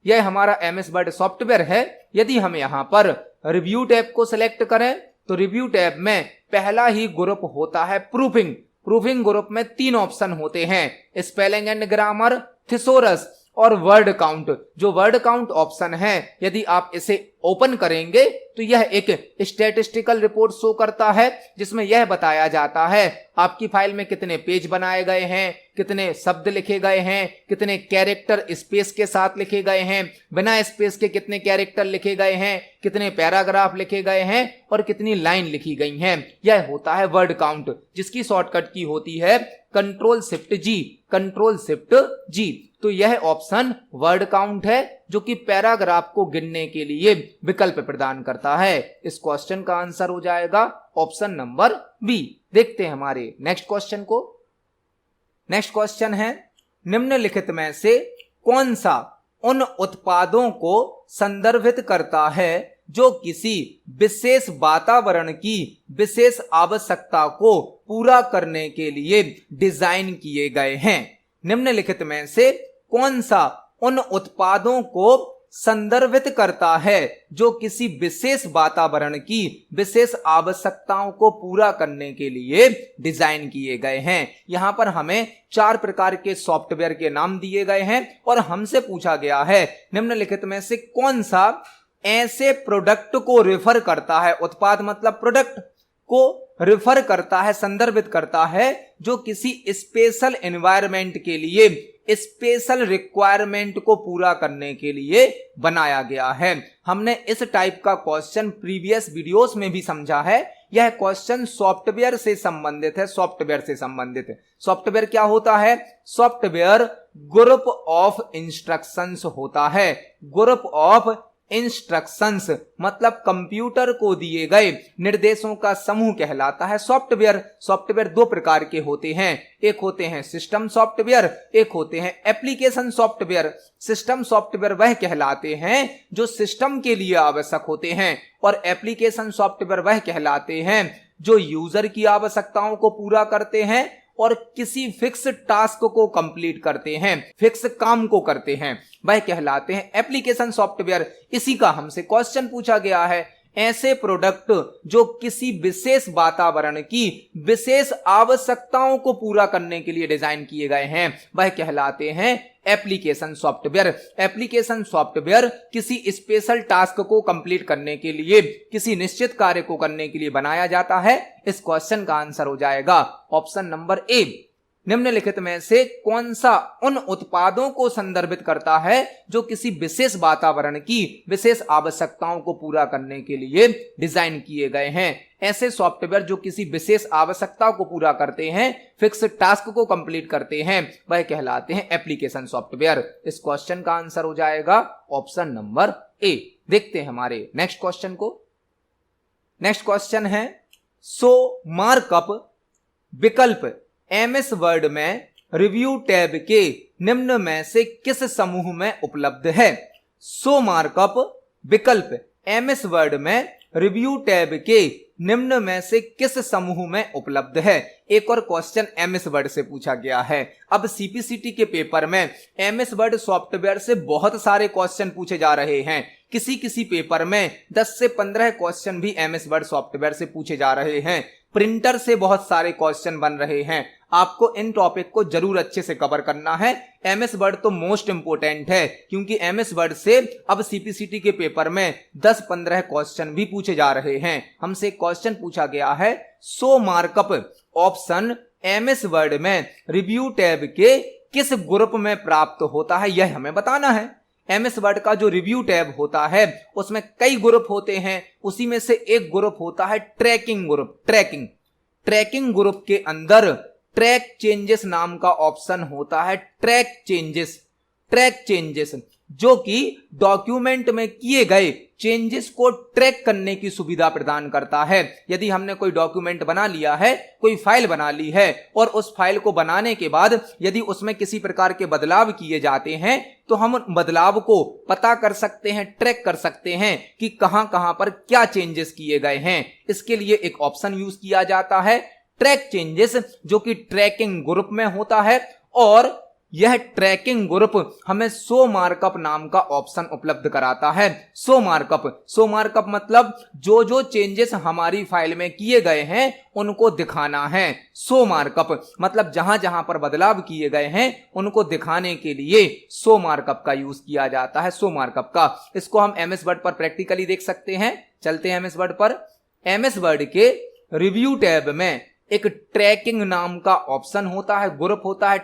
यह हमारा एमएस वर्ड सॉफ्टवेयर है। यदि हम यहां पर रिव्यू टैब को सिलेक्ट करें तो रिव्यू टैब में पहला ही ग्रुप होता है प्रूफिंग ग्रुप में 3 ऑप्शन होते हैं, स्पेलिंग एंड ग्रामर, थिसोरस और वर्ड काउंट। जो वर्ड काउंट ऑप्शन है, यदि आप इसे ओपन करेंगे तो यह एक स्टैटिस्टिकल रिपोर्ट शो करता है, जिसमें यह बताया जाता है आपकी फाइल में कितने पेज बनाए गए हैं, कितने शब्द लिखे गए हैं, कितने कैरेक्टर स्पेस के साथ लिखे गए हैं, बिना स्पेस के कितने कैरेक्टर लिखे गए हैं, कितने पैराग्राफ लिखे गए हैं और कितनी लाइन लिखी गई हैं। यह होता है वर्ड काउंट, जिसकी शॉर्टकट की होती है कंट्रोल शिफ्ट जी, कंट्रोल शिफ्ट जी। तो यह ऑप्शन वर्ड काउंट है, जो कि पैराग्राफ को गिनने के लिए विकल्प प्रदान करता है। इस क्वेश्चन का आंसर हो जाएगा ऑप्शन नंबर बी। देखते हैं हमारे नेक्स्ट क्वेश्चन को। नेक्स्ट क्वेश्चन है, निम्नलिखित में से कौन सा उन उत्पादों को संदर्भित करता है जो किसी विशेष वातावरण की विशेष आवश्यकता को पूरा करने के लिए डिजाइन किए गए हैं। निम्नलिखित में से कौन सा उन उत्पादों को संदर्भित करता है जो किसी विशेष वातावरण की विशेष आवश्यकताओं को पूरा करने के लिए डिजाइन किए गए हैं। यहां पर हमें 4 प्रकार के सॉफ्टवेयर के नाम दिए गए हैं और हमसे पूछा गया है निम्नलिखित में से कौन सा ऐसे प्रोडक्ट को रेफर करता है, उत्पाद मतलब प्रोडक्ट को रेफर करता है, संदर्भित करता है, जो किसी स्पेशल एनवायरनमेंट के लिए स्पेशल रिक्वायरमेंट को पूरा करने के लिए बनाया गया है। हमने इस टाइप का क्वेश्चन प्रीवियस वीडियोस में भी समझा है। यह क्वेश्चन सॉफ्टवेयर से संबंधित है, सॉफ्टवेयर से संबंधित है। सॉफ्टवेयर क्या होता है? सॉफ्टवेयर ग्रुप ऑफ इंस्ट्रक्शंस होता है। ग्रुप ऑफ इंस्ट्रक्शंस मतलब कंप्यूटर को दिए गए निर्देशों का समूह कहलाता है सॉफ्टवेयर। सॉफ्टवेयर 2 प्रकार के होते हैं, एक होते हैं सिस्टम सॉफ्टवेयर, एक होते हैं एप्लीकेशन सॉफ्टवेयर। सिस्टम सॉफ्टवेयर वह कहलाते हैं जो सिस्टम के लिए आवश्यक होते हैं, और एप्लीकेशन सॉफ्टवेयर वह कहलाते हैं जो यूजर की आवश्यकताओं को पूरा करते हैं और किसी फिक्स टास्क को कंप्लीट करते हैं, फिक्स काम को करते हैं, वह कहलाते हैं एप्लीकेशन सॉफ्टवेयर। इसी का हमसे क्वेश्चन पूछा गया है, ऐसे प्रोडक्ट जो किसी विशेष वातावरण की विशेष आवश्यकताओं को पूरा करने के लिए डिजाइन किए गए हैं, वह कहलाते हैं एप्लीकेशन सॉफ्टवेयर। एप्लीकेशन सॉफ्टवेयर किसी स्पेशल टास्क को कंप्लीट करने के लिए, किसी निश्चित कार्य को करने के लिए बनाया जाता है। इस क्वेश्चन का आंसर हो जाएगा ऑप्शन नंबर ए। निम्नलिखित में से कौन सा उन उत्पादों को संदर्भित करता है जो किसी विशेष वातावरण की विशेष आवश्यकताओं को पूरा करने के लिए डिजाइन किए गए हैं? ऐसे सॉफ्टवेयर जो किसी विशेष आवश्यकता को पूरा करते हैं, फिक्स टास्क को कंप्लीट करते हैं, वह कहलाते हैं एप्लीकेशन सॉफ्टवेयर। इस क्वेश्चन का आंसर हो जाएगा ऑप्शन नंबर ए। देखते हैं हमारे नेक्स्ट क्वेश्चन को। नेक्स्ट क्वेश्चन है, शो मार्कअप विकल्प एमएस वर्ड में रिव्यू टैब के निम्न में से किस समूह में उपलब्ध है? शो मार्कअप विकल्प एमएस वर्ड में रिव्यू टैब के निम्न में से किस समूह में उपलब्ध है? एक और क्वेश्चन एमएस वर्ड से पूछा गया है। अब सीपीसीटी के पेपर में एमएस वर्ड सॉफ्टवेयर से बहुत सारे क्वेश्चन पूछे जा रहे हैं। किसी किसी पेपर में 10 से 15 क्वेश्चन भी एमएस वर्ड सॉफ्टवेयर से पूछे जा रहे हैं। प्रिंटर से बहुत सारे क्वेश्चन बन रहे हैं। आपको इन टॉपिक को जरूर अच्छे से कवर करना है। एमएस वर्ड तो मोस्ट इंपोर्टेंट है, क्योंकि एमएस वर्ड से अब सीपीसीटी के पेपर में 10-15 क्वेश्चन भी पूछे जा रहे हैं। हमसे क्वेश्चन पूछा गया है, show markup option MS word में रिव्यू टैब के किस ग्रुप में प्राप्त होता है, यह हमें बताना है। एमएस वर्ड का जो रिव्यू टैब होता है उसमें कई ग्रुप होते हैं, उसी में से एक ग्रुप होता है ट्रैकिंग ग्रुप। ट्रैकिंग ग्रुप के अंदर ट्रैक चेंजेस नाम का ऑप्शन होता है। ट्रैक चेंजेस जो कि डॉक्यूमेंट में किए गए चेंजेस को ट्रैक करने की सुविधा प्रदान करता है। यदि हमने कोई डॉक्यूमेंट बना लिया है, कोई फाइल बना ली है, और उस फाइल को बनाने के बाद यदि उसमें किसी प्रकार के बदलाव किए जाते हैं तो हम बदलाव को पता कर सकते हैं, ट्रैक कर सकते हैं कि कहां कहां पर क्या चेंजेस किए गए हैं। इसके लिए एक ऑप्शन यूज किया जाता है ट्रैक चेंजेस, जो कि ट्रैकिंग ग्रुप में होता है। और यह ट्रैकिंग ग्रुप हमें शो मार्कअप नाम का ऑप्शन उपलब्ध कराता है। शो मार्कअप मतलब जो जो चेंजेस हमारी फाइल में किए गए हैं उनको दिखाना है। शो मार्कअप मतलब जहां जहां पर बदलाव किए गए हैं उनको दिखाने के लिए शो मार्कअप का यूज किया जाता है। शो मार्कअप का इसको हम एमएस वर्ड पर प्रैक्टिकली देख सकते हैं। चलते हैं एमएस वर्ड पर। एमएस वर्ड के रिव्यू टैब में एक ट्रैकिंग नाम का ऑप्शन होता है, ग्रुप होता है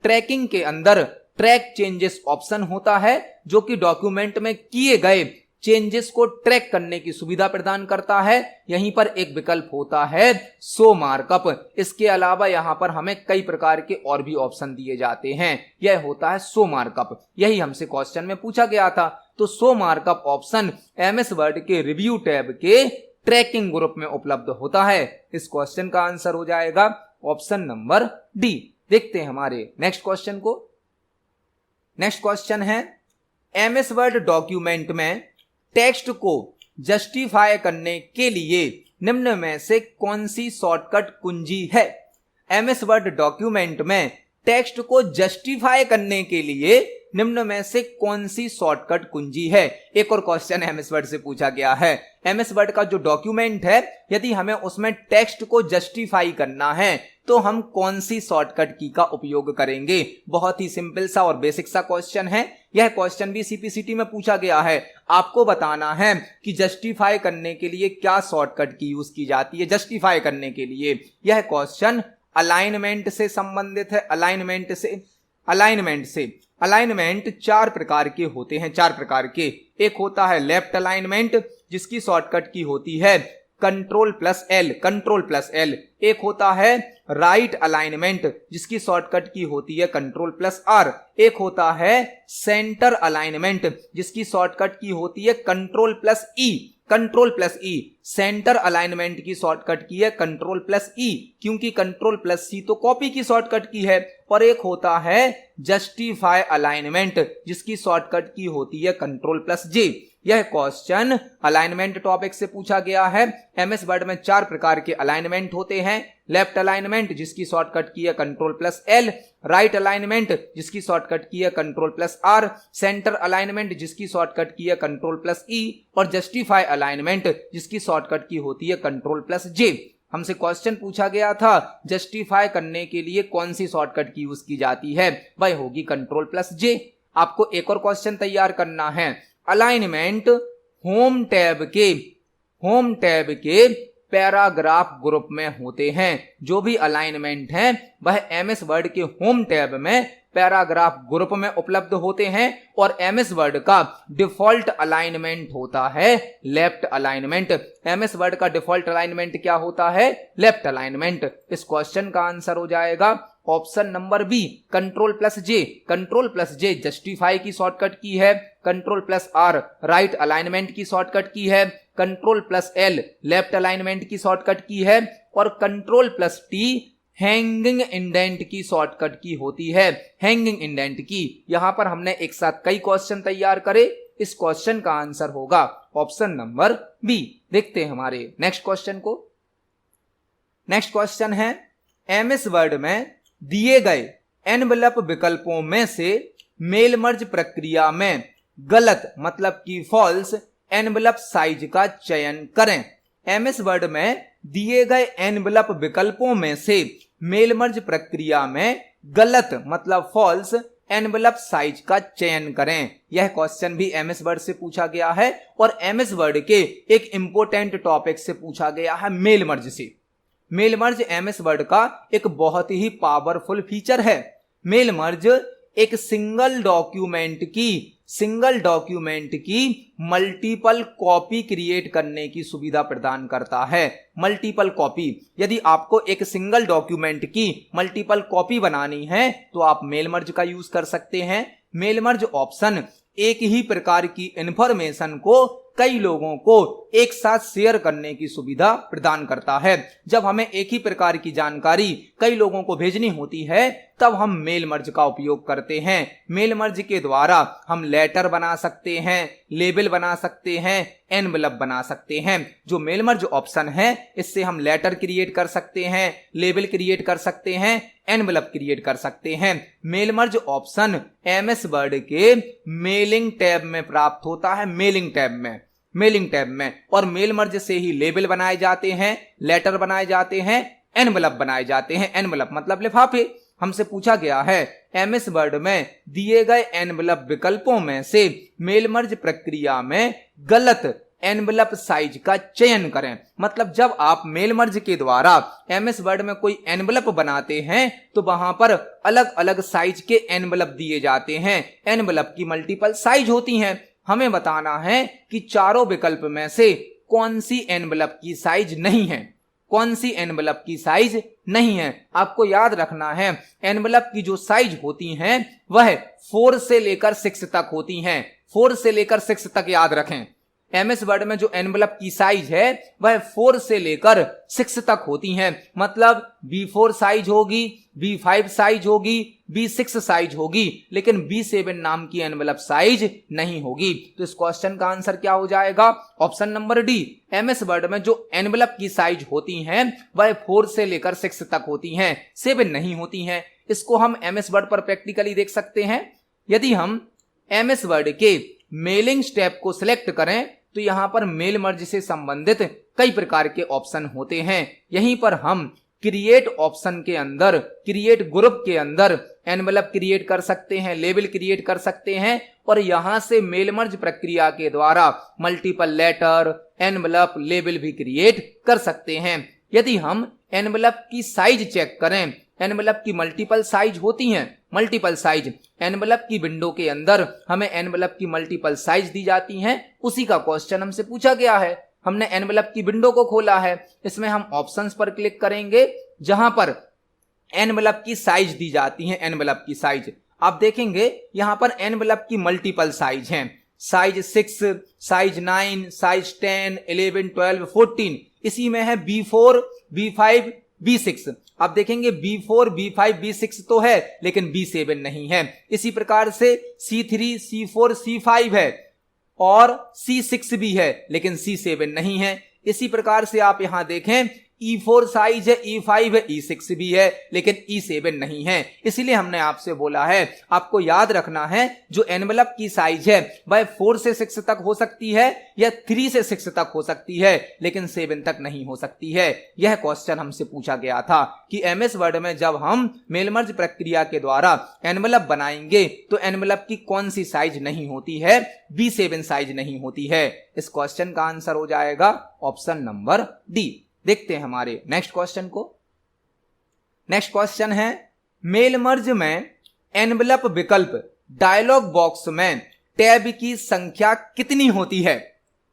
ट्रैकिंग के अंदर ट्रैक चेंजेस ऑप्शन होता है जो कि डॉक्यूमेंट में किए गए चेंजेस को ट्रैक करने की सुविधा प्रदान करता है। यहीं पर एक विकल्प होता है शो मार्कअप। इसके अलावा यहां पर हमें कई प्रकार के और भी ऑप्शन दिए जाते हैं। यह होता है शो मार्कअप। यही हमसे क्वेश्चन में पूछा गया था। तो show markup option MS Word के रिव्यू टैब के ट्रैकिंग ग्रुप में उपलब्ध होता है। इस क्वेश्चन का आंसर हो जाएगा ऑप्शन नंबर डी। देखते हैं हमारे नेक्स्ट क्वेश्चन को। नेक्स्ट क्वेश्चन है एमएस वर्ड डॉक्यूमेंट में टेक्स्ट को जस्टिफाई करने के लिए निम्न में से कौन सी शॉर्टकट कुंजी है। एमएस वर्ड डॉक्यूमेंट में टेक्स्ट को जस्टिफाई करने के लिए निम्न में से कौन सी शॉर्टकट कुंजी है। एक और क्वेश्चन एमएस वर्ड से पूछा गया है। एमएस वर्ड का जो डॉक्यूमेंट है यदि हमें उसमें टेक्स्ट को जस्टिफाई करना है तो हम कौन सी शॉर्टकट की का उपयोग करेंगे। बहुत ही सिंपल सा और बेसिक सा क्वेश्चन है। यह क्वेश्चन भी सीपीसीटी में पूछा गया है। आपको बताना है कि जस्टिफाई करने के लिए क्या शॉर्टकट की यूज की जाती है। जस्टिफाई करने के लिए यह क्वेश्चन अलाइनमेंट से संबंधित है। अलाइनमेंट चार प्रकार के होते हैं। चार प्रकार के। एक होता है लेफ्ट अलाइनमेंट जिसकी शॉर्टकट की होती है कंट्रोल प्लस एल। एक होता है राइट अलाइनमेंट जिसकी शॉर्टकट की होती है कंट्रोल प्लस आर। एक होता है सेंटर अलाइनमेंट जिसकी शॉर्टकट की होती है कंट्रोल प्लस ई। सेंटर अलाइनमेंट की शॉर्टकट की है कंट्रोल प्लस ई क्योंकि कंट्रोल प्लस सी तो कॉपी की शॉर्टकट की है। और एक होता है जस्टिफाई अलाइनमेंट जिसकी शॉर्टकट की होती है कंट्रोल प्लस जे। यह क्वेश्चन अलाइनमेंट टॉपिक से पूछा गया है। एमएस वर्ड में चार प्रकार के अलाइनमेंट होते हैं। लेफ्ट अलाइनमेंट जिसकी शॉर्टकट की है control plus L, right alignment जिसकी शॉर्टकट की है control plus R, centre alignment जिसकी शॉर्टकट की है कंट्रोल प्लस ई और जस्टिफाई अलाइनमेंट जिसकी शॉर्टकट की होती है कंट्रोल प्लस जे। हमसे क्वेश्चन पूछा गया था जस्टिफाई करने के लिए कौन सी शॉर्टकट की यूज की जाती है, वह होगी कंट्रोल प्लस जे। आपको एक और क्वेश्चन तैयार करना है। अलाइनमेंट होम टैब के पैराग्राफ ग्रुप में होते हैं। जो भी अलाइनमेंट हैं वह एमएस वर्ड के होम टैब में पैराग्राफ ग्रुप में उपलब्ध होते हैं और एमएस वर्ड का डिफॉल्ट अलाइनमेंट होता है लेफ्ट अलाइनमेंट। एमएस वर्ड का डिफॉल्ट अलाइनमेंट क्या होता है? Left alignment. इस क्वेश्चन का आंसर हो जाएगा option number B control plus J justify की शॉर्टकट की है, control plus are right alignment की शॉर्टकट की है, control plus L left alignment की शॉर्टकट की है और control plus T hanging indent की शॉर्टकट की होती है। हैंगिंग इंडेंट की। यहां पर हमने एक साथ कई क्वेश्चन तैयार करे। इस क्वेश्चन का आंसर होगा ऑप्शन नंबर बी। देखते हैं हमारे नेक्स्ट क्वेश्चन को। नेक्स्ट क्वेश्चन है एमएस वर्ड में दिए गए एनवेलप विकल्पों में से मेल मर्ज प्रक्रिया में गलत मतलब कि फॉल्स एनवेलप साइज का चयन करें। एमएस वर्ड में दिए गए एनवेलप विकल्पों में से मेल मर्ज प्रक्रिया में गलत मतलब फॉल्स एनवेलप साइज का चयन करें। यह क्वेश्चन भी एमएस वर्ड से पूछा गया है और एमएस वर्ड के एक इंपोर्टेंट टॉपिक से पूछा गया है मेल मर्ज से। मेल मर्ज एमएस वर्ड का एक बहुत ही पावरफुल फीचर है। मेल मर्ज एक सिंगल डॉक्यूमेंट की मल्टीपल कॉपी क्रिएट करने की सुविधा प्रदान करता है। Multiple copy. यदि आपको एक सिंगल डॉक्यूमेंट की मल्टीपल कॉपी बनानी है तो आप मेल मर्ज का यूज कर सकते हैं। मेल मर्ज ऑप्शन एक ही प्रकार की इंफॉर्मेशन को कई लोगों को एक साथ शेयर करने की सुविधा प्रदान करता है। जब हमें एक ही प्रकार की जानकारी कई लोगों को भेजनी होती है तब हम मेल मर्ज का उपयोग करते हैं। मेल मर्ज के द्वारा हम लेटर बना सकते हैं, लेबल बना सकते हैं, एनवलप बना सकते हैं। जो मेल मर्ज ऑप्शन है इससे हम लेटर क्रिएट कर सकते हैं, लेबल क्रिएट कर सकते हैं, एनवलप क्रिएट कर सकते हैं। Mail merge option MS Word के मेलिंग टैब में प्राप्त होता है, मेलिंग टैब में। और मेल मर्ज से ही लेबल बनाए जाते हैं, लेटर बनाए जाते हैं, एनवलप बनाए जाते हैं। एनवलप मतलब लिफाफे। हमसे पूछा गया है एमएस वर्ड में दिए गए एनवलप विकल्पों में से मेल मर्ज प्रक्रिया में गलत एनवलप साइज का चयन करें। मतलब जब आप मेल मर्ज के द्वारा एमएस वर्ड में कोई एनवलप बनाते हैं तो वहां पर अलग अलग साइज के एनवलप दिए जाते हैं। एनवलप की मल्टीपल साइज होती हैं। हमें बताना है कि चारों विकल्प में से कौन सी एनवलप की साइज नहीं है, कौन सी एनवलप की साइज नहीं है। आपको याद रखना है एनवलप की जो साइज होती हैं वह 4 से लेकर 6 तक होती हैं। 4 से लेकर 6 तक याद रखें। एमएस वर्ड में जो एनवलप की साइज है वह 4 से लेकर 6 तक होती हैं। मतलब B4 साइज होगी, B5 साइज होगी, B6 साइज होगी, लेकिन B7 नाम की एनवलप साइज नहीं होगी। तो इस क्वेश्चन का आंसर क्या हो जाएगा? Option number D. MS word में जो एनवलप की साइज होती हैं वह 4 से लेकर 6 तक होती हैं, 7 नहीं होती हैं। इसको हम एमएस वर्ड पर प्रैक्टिकली देख सकते हैं। यदि हम एमएस वर्ड के मेलिंग स्टेप को सिलेक्ट करें तो यहां पर मेल मर्ज से संबंधित कई प्रकार के ऑप्शन होते हैं। यहीं पर हम क्रिएट ऑप्शन के अंदर, क्रिएट ग्रुप के अंदर एनवलप क्रिएट कर सकते हैं, लेबल क्रिएट कर सकते हैं और यहां से मेल मर्ज प्रक्रिया के द्वारा मल्टीपल लेटर, एनवलप, लेबल भी क्रिएट कर सकते हैं। यदि हम एनवलप की साइज चेक करें, एनवलप की मल्टीपल साइज होती हैं, मल्टीपल साइज। एनवलप की विंडो के अंदर हमें एनवलप की मल्टीपल साइज दी जाती हैं, उसी का क्वेश्चन हमसे पूछा गया है। हमने एनवलप की विंडो को खोला है, इसमें हम ऑप्शंस पर क्लिक करेंगे जहां पर एनवलप की साइज दी जाती है। एनवलप की साइज आप देखेंगे यहां पर एनवलप की मल्टीपल साइज हैं, साइज 6, साइज 9, साइज 10, 11, 12, 14। इसी में है B4, B5, B6। आप देखेंगे B4, B5, B6 तो है लेकिन B7 नहीं है। इसी प्रकार से C3, C4, C5 है और C6 भी है लेकिन C7 नहीं है। इसी प्रकार से आप यहां देखें E4 साइज है, E5 है, E6 भी है लेकिन E7 नहीं है। इसीलिए हमने आपसे बोला है आपको याद रखना है जो एनवलप की साइज है वह 4 से 6 तक हो सकती है या 3 से 6 तक हो सकती है लेकिन 7 तक नहीं हो सकती है। यह क्वेश्चन हमसे पूछा गया था कि एमएस वर्ड में जब हम मेल मर्ज प्रक्रिया के द्वारा एनवलप बनाएंगे तो एनवलप की कौन सी साइज नहीं होती है? B7 साइज नहीं होती है। इस क्वेश्चन का आंसर हो जाएगा ऑप्शन नंबर डी। देखते हैं हमारे नेक्स्ट क्वेश्चन को। नेक्स्ट क्वेश्चन है मेल मर्ज में एनवलप विकल्प डायलॉग बॉक्स में टैब की संख्या कितनी होती है?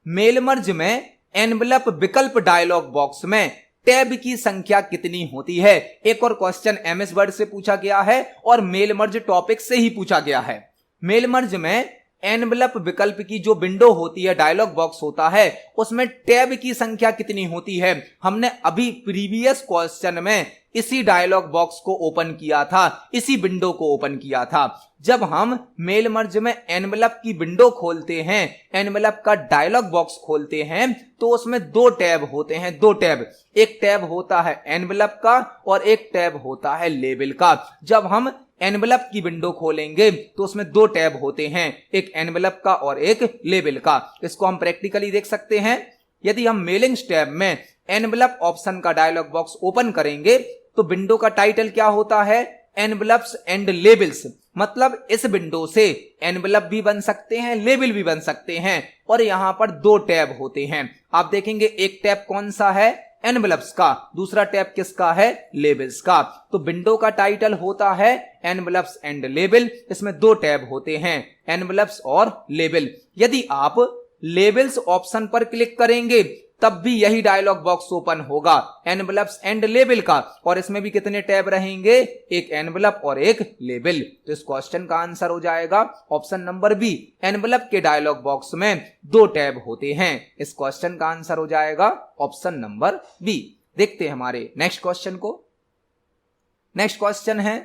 मेल मर्ज में एनवलप विकल्प डायलॉग बॉक्स में टैब की संख्या कितनी होती है? एक और क्वेश्चन एमएस वर्ड से पूछा गया है और मेल मर्ज टॉपिक से ही पूछा गया है। मेल मर्ज में एनवलप विकल्प की जो विंडो होती है, डायलॉग बॉक्स होता है, उसमें टैब की संख्या कितनी होती है? हमने अभी प्रीवियस क्वेश्चन में इसी डायलॉग बॉक्स को ओपन किया था, इसी विंडो को ओपन किया था। जब हम मेल मर्ज में एनवलप की विंडो खोलते हैं, एनवलप का डायलॉग बॉक्स खोलते हैं तो उसमें 2 टैब होते हैं, 2 टैब। एक टैब होता है एनवलप का और एक टैब होता है लेबल का। जब हम एनवलप की विंडो खोलेंगे तो उसमें 2 टैब होते हैं, एक एनवलप का और एक लेबल का। इसको हम प्रैक्टिकली देख सकते हैं। यदि हम मेलिंग टैब में एनवलप ऑप्शन का डायलॉग बॉक्स ओपन करेंगे तो विंडो का टाइटल क्या होता है? Envelopes and labels. मतलब इस विंडो से एनवलप भी बन सकते हैं, लेबल भी बन सकते हैं और यहां पर 2 टैब होते हैं। आप देखेंगे एक टैब कौन सा है? एनवलप्स का, दूसरा टैब किसका है? लेबल्स का। तो विंडो का टाइटल होता है एनवलप्स एंड लेबल। इसमें 2 टैब होते हैं, एनवलप्स और लेबल। यदि आप लेबल्स ऑप्शन पर क्लिक करेंगे तब भी यही डायलॉग बॉक्स ओपन होगा, एनवलप्स एंड लेबल का। और इसमें भी कितने टैब रहेंगे? एक एनवलप और एक लेबल। तो इस क्वेश्चन का आंसर हो जाएगा ऑप्शन नंबर बी। एनवलप के डायलॉग बॉक्स में 2 टैब होते हैं। इस क्वेश्चन का आंसर हो जाएगा ऑप्शन नंबर बी। देखते हैं हमारे नेक्स्ट क्वेश्चन को। नेक्स्ट क्वेश्चन है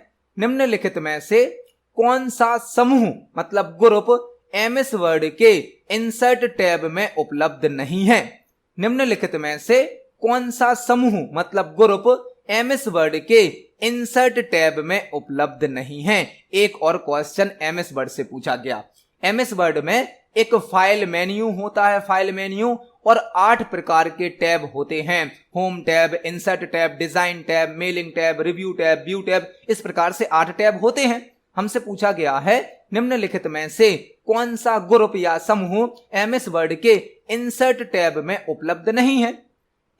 निम्नलिखित में से कौन सा समूह मतलब ग्रुप एमएस वर्ड के इंसर्ट टैब में उपलब्ध नहीं है। निम्नलिखित में से कौन सा समूह मतलब ग्रुप एमएस वर्ड के इंसर्ट टैब में उपलब्ध नहीं है। एक और क्वेश्चन एमएस वर्ड से पूछा गया। एमएस वर्ड में एक फाइल मेन्यू होता है, फाइल मेन्यू, और 8 प्रकार के टैब होते हैं। Home tab, insert tab, design tab, mailing tab, review tab, view tab, इस प्रकार से 8 टैब होते हैं। हमसे पूछा गया है निम्नलिखित में से कौन सा ग्रुप या समूह एमएस वर्ड के इंसर्ट टैब में उपलब्ध नहीं है।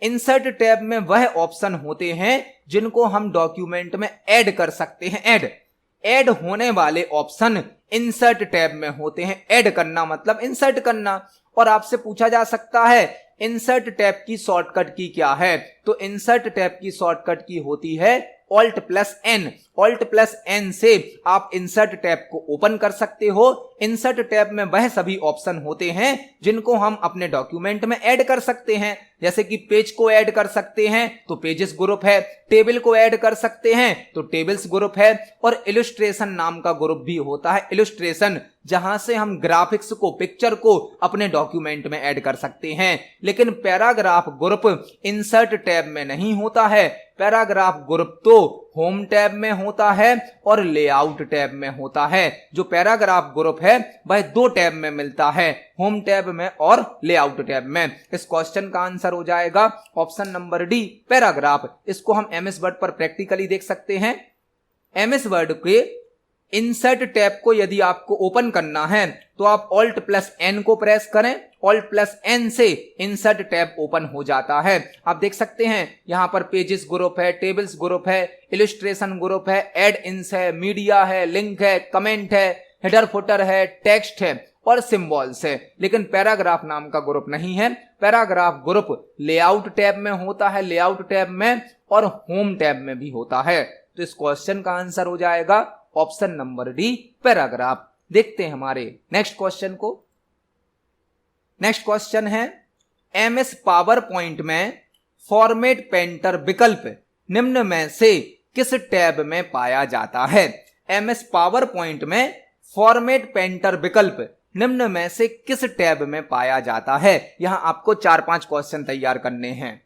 इंसर्ट टैब में वह ऑप्शन होते हैं जिनको हम डॉक्यूमेंट में ऐड कर सकते हैं। ऐड होने वाले ऑप्शन इंसर्ट टैब में होते हैं। ऐड करना मतलब इंसर्ट करना। और आपसे पूछा जा सकता है इंसर्ट टैब की शॉर्टकट की क्या है, तो इंसर्ट टैब की शॉर्टकट की होती है Alt+N। Alt+N से आप इंसर्ट टैब को ओपन कर सकते हो। इंसर्ट टैब में वह सभी ऑप्शन होते हैं जिनको हम अपने डॉक्यूमेंट में ऐड कर सकते हैं। जैसे कि पेज को ऐड कर सकते हैं तो पेजेस ग्रुप है, टेबल को ऐड कर सकते हैं तो टेबल्स ग्रुप है, और इलस्ट्रेशन नाम का ग्रुप भी होता है, इलस्ट्रेशन, जहां से हम ग्राफिक्स को, पिक्चर को अपने डॉक्यूमेंट में ऐड कर सकते हैं। लेकिन पैराग्राफ ग्रुप इंसर्ट टैब में नहीं होता है। पैराग्राफ ग्रुप तो होम टैब में होता है और लेआउट टैब में होता है। जो पैराग्राफ ग्रुप है वह 2 टैब में मिलता है, होम टैब में और लेआउट टैब में। इस क्वेश्चन का आंसर हो जाएगा ऑप्शन नंबर डी, पैराग्राफ। इसको हम एमएस वर्ड पर प्रैक्टिकली देख सकते हैं। एमएस वर्ड के इंसर्ट टैब को यदि आपको ओपन करना है तो आप Alt+N को प्रेस करें। Alt+N से इंसर्ट टैब ओपन हो जाता है। आप देख सकते हैं यहां पर पेजेस ग्रुप है, टेबल्स ग्रुप है, इलस्ट्रेशन ग्रुप है, एड इंस है, मीडिया है, लिंक है, कमेंट है, हेडर फुटर है, टेक्स्ट है और सिंबल्स है। लेकिन पैराग्राफ नाम का ग्रुप नहीं है। पैराग्राफ ग्रुप लेआउट टैब में होता है, लेआउट टैब में, और होम टैब में भी होता है। तो इस क्वेश्चन का आंसर हो जाएगा ऑप्शन नंबर डी, पैराग्राफ। देखते हैं हमारे नेक्स्ट क्वेश्चन को। नेक्स्ट क्वेश्चन है एमएस पावर पॉइंट में फॉर्मेट पेंटर विकल्प निम्न में से किस टैब में पाया जाता है। एमएस पावर पॉइंट में फॉर्मेट पेंटर विकल्प निम्न में से किस टैब में पाया जाता है। यहां आपको 4-5 क्वेश्चन तैयार करने हैं।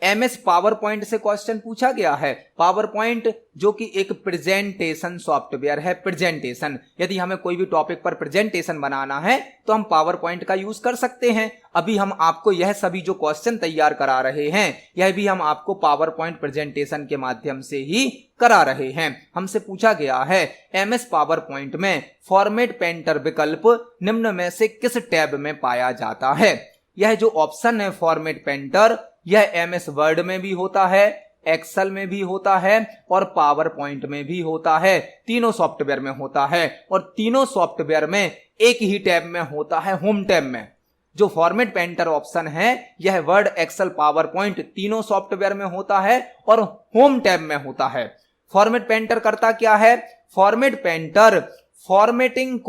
एमएस पावर पॉइंट से क्वेश्चन पूछा गया है। पावर पॉइंट जो कि एक प्रेजेंटेशन सॉफ्टवेयर है, प्रेजेंटेशन। यदि हमें कोई भी टॉपिक पर प्रेजेंटेशन बनाना है तो हम पावर पॉइंट का यूज कर सकते हैं। अभी हम आपको यह सभी जो क्वेश्चन तैयार करा रहे हैं यह भी हम आपको पावर पॉइंट प्रेजेंटेशन के माध्यम से ही करा रहे हैं। हमसे पूछा गया है एमएस पावर पॉइंट में फॉर्मेट पेंटर विकल्प निम्न में से किस टैब में पाया जाता है। यह जो ऑप्शन है फॉर्मेट पेंटर, यह एमएस वर्ड में भी होता है, एक्सेल में भी होता है और पावर पॉइंट में भी होता है। तीनों सॉफ्टवेयर में होता है और तीनों सॉफ्टवेयर में एक ही टैब में होता है, होम टैब में। जो फॉर्मेट पेंटर ऑप्शन है यह वर्ड, एक्सेल, पावर पॉइंट तीनों सॉफ्टवेयर में होता है और होम टैब में होता है। फॉर्मेट पेंटर करता क्या है? फॉर्मेट पेंटर फॉर्मेटिंग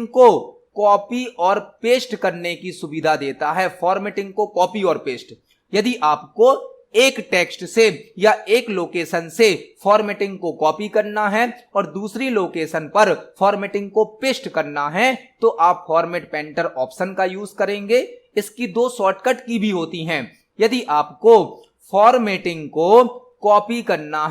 को कॉपी और पेस्ट करने की सुविधा देता है। फॉर्मेटिंग को कॉपी और पेस्ट। यदि आपको एक टेक्स्ट से या एक लोकेशन से फॉर्मेटिंग को कॉपी करना है और दूसरी लोकेशन पर फॉर्मेटिंग को पेस्ट करना है तो आप फॉर्मेट पेंटर ऑप्शन का यूज करेंगे। इसकी 2 शॉर्टकट की भी होती हैं। यदि आपको फॉर्मेटिंग को कॉपी करना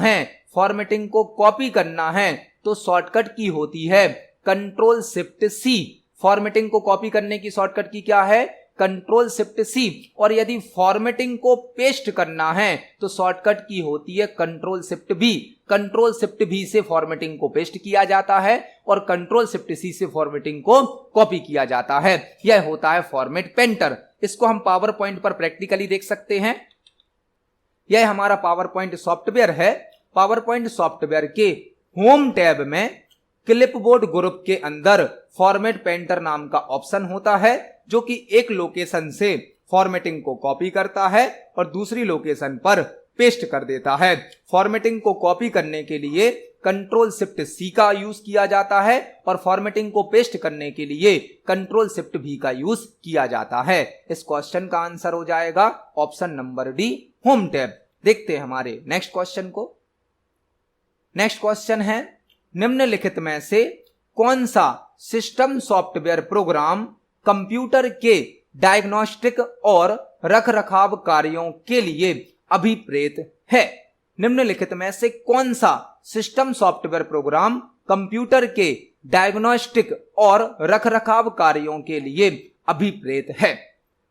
है तो शॉर्टकट की होती है Ctrl+Shift+C। फॉर्मेटिंग को कॉपी करने की शॉर्टकट की क्या है? Ctrl+Shift+C। और यदि फॉर्मेटिंग को पेस्ट करना है तो शॉर्टकट की होती है Ctrl+Shift+V। Ctrl+Shift+V से फॉर्मेटिंग को पेस्ट किया जाता है और Ctrl+Shift+C से फॉर्मेटिंग को कॉपी किया जाता है। यह होता है फॉर्मेट पेंटर। इसको हम पावर पॉइंट पर प्रैक्टिकली देख सकते हैं। यह हमारा पावर पॉइंट सॉफ्टवेयर है। पावर पॉइंट सॉफ्टवेयर के होम टैब में क्लिपबोर्ड ग्रुप के अंदर फॉर्मेट पेंटर नाम का ऑप्शन होता है जो कि एक लोकेशन से फॉर्मेटिंग को कॉपी करता है और दूसरी लोकेशन पर पेस्ट कर देता है। फॉर्मेटिंग को कॉपी करने के लिए Ctrl+Shift+C का यूज किया जाता है और फॉर्मेटिंग को पेस्ट करने के लिए Ctrl+Shift+V का यूज किया जाता है। इस क्वेश्चन का आंसर हो जाएगा option number D, home tab. देखते हैं हमारे नेक्स्ट क्वेश्चन को। नेक्स्ट क्वेश्चन है, निम्नलिखित में से कौन सा सिस्टम सॉफ्टवेयर प्रोग्राम कंप्यूटर के डायग्नोस्टिक और रखरखाव कार्यों के लिए अभिप्रेत है? निम्नलिखित में से कौन सा सिस्टम सॉफ्टवेयर प्रोग्राम कंप्यूटर के डायग्नोस्टिक और रखरखाव कार्यों के लिए अभिप्रेत है?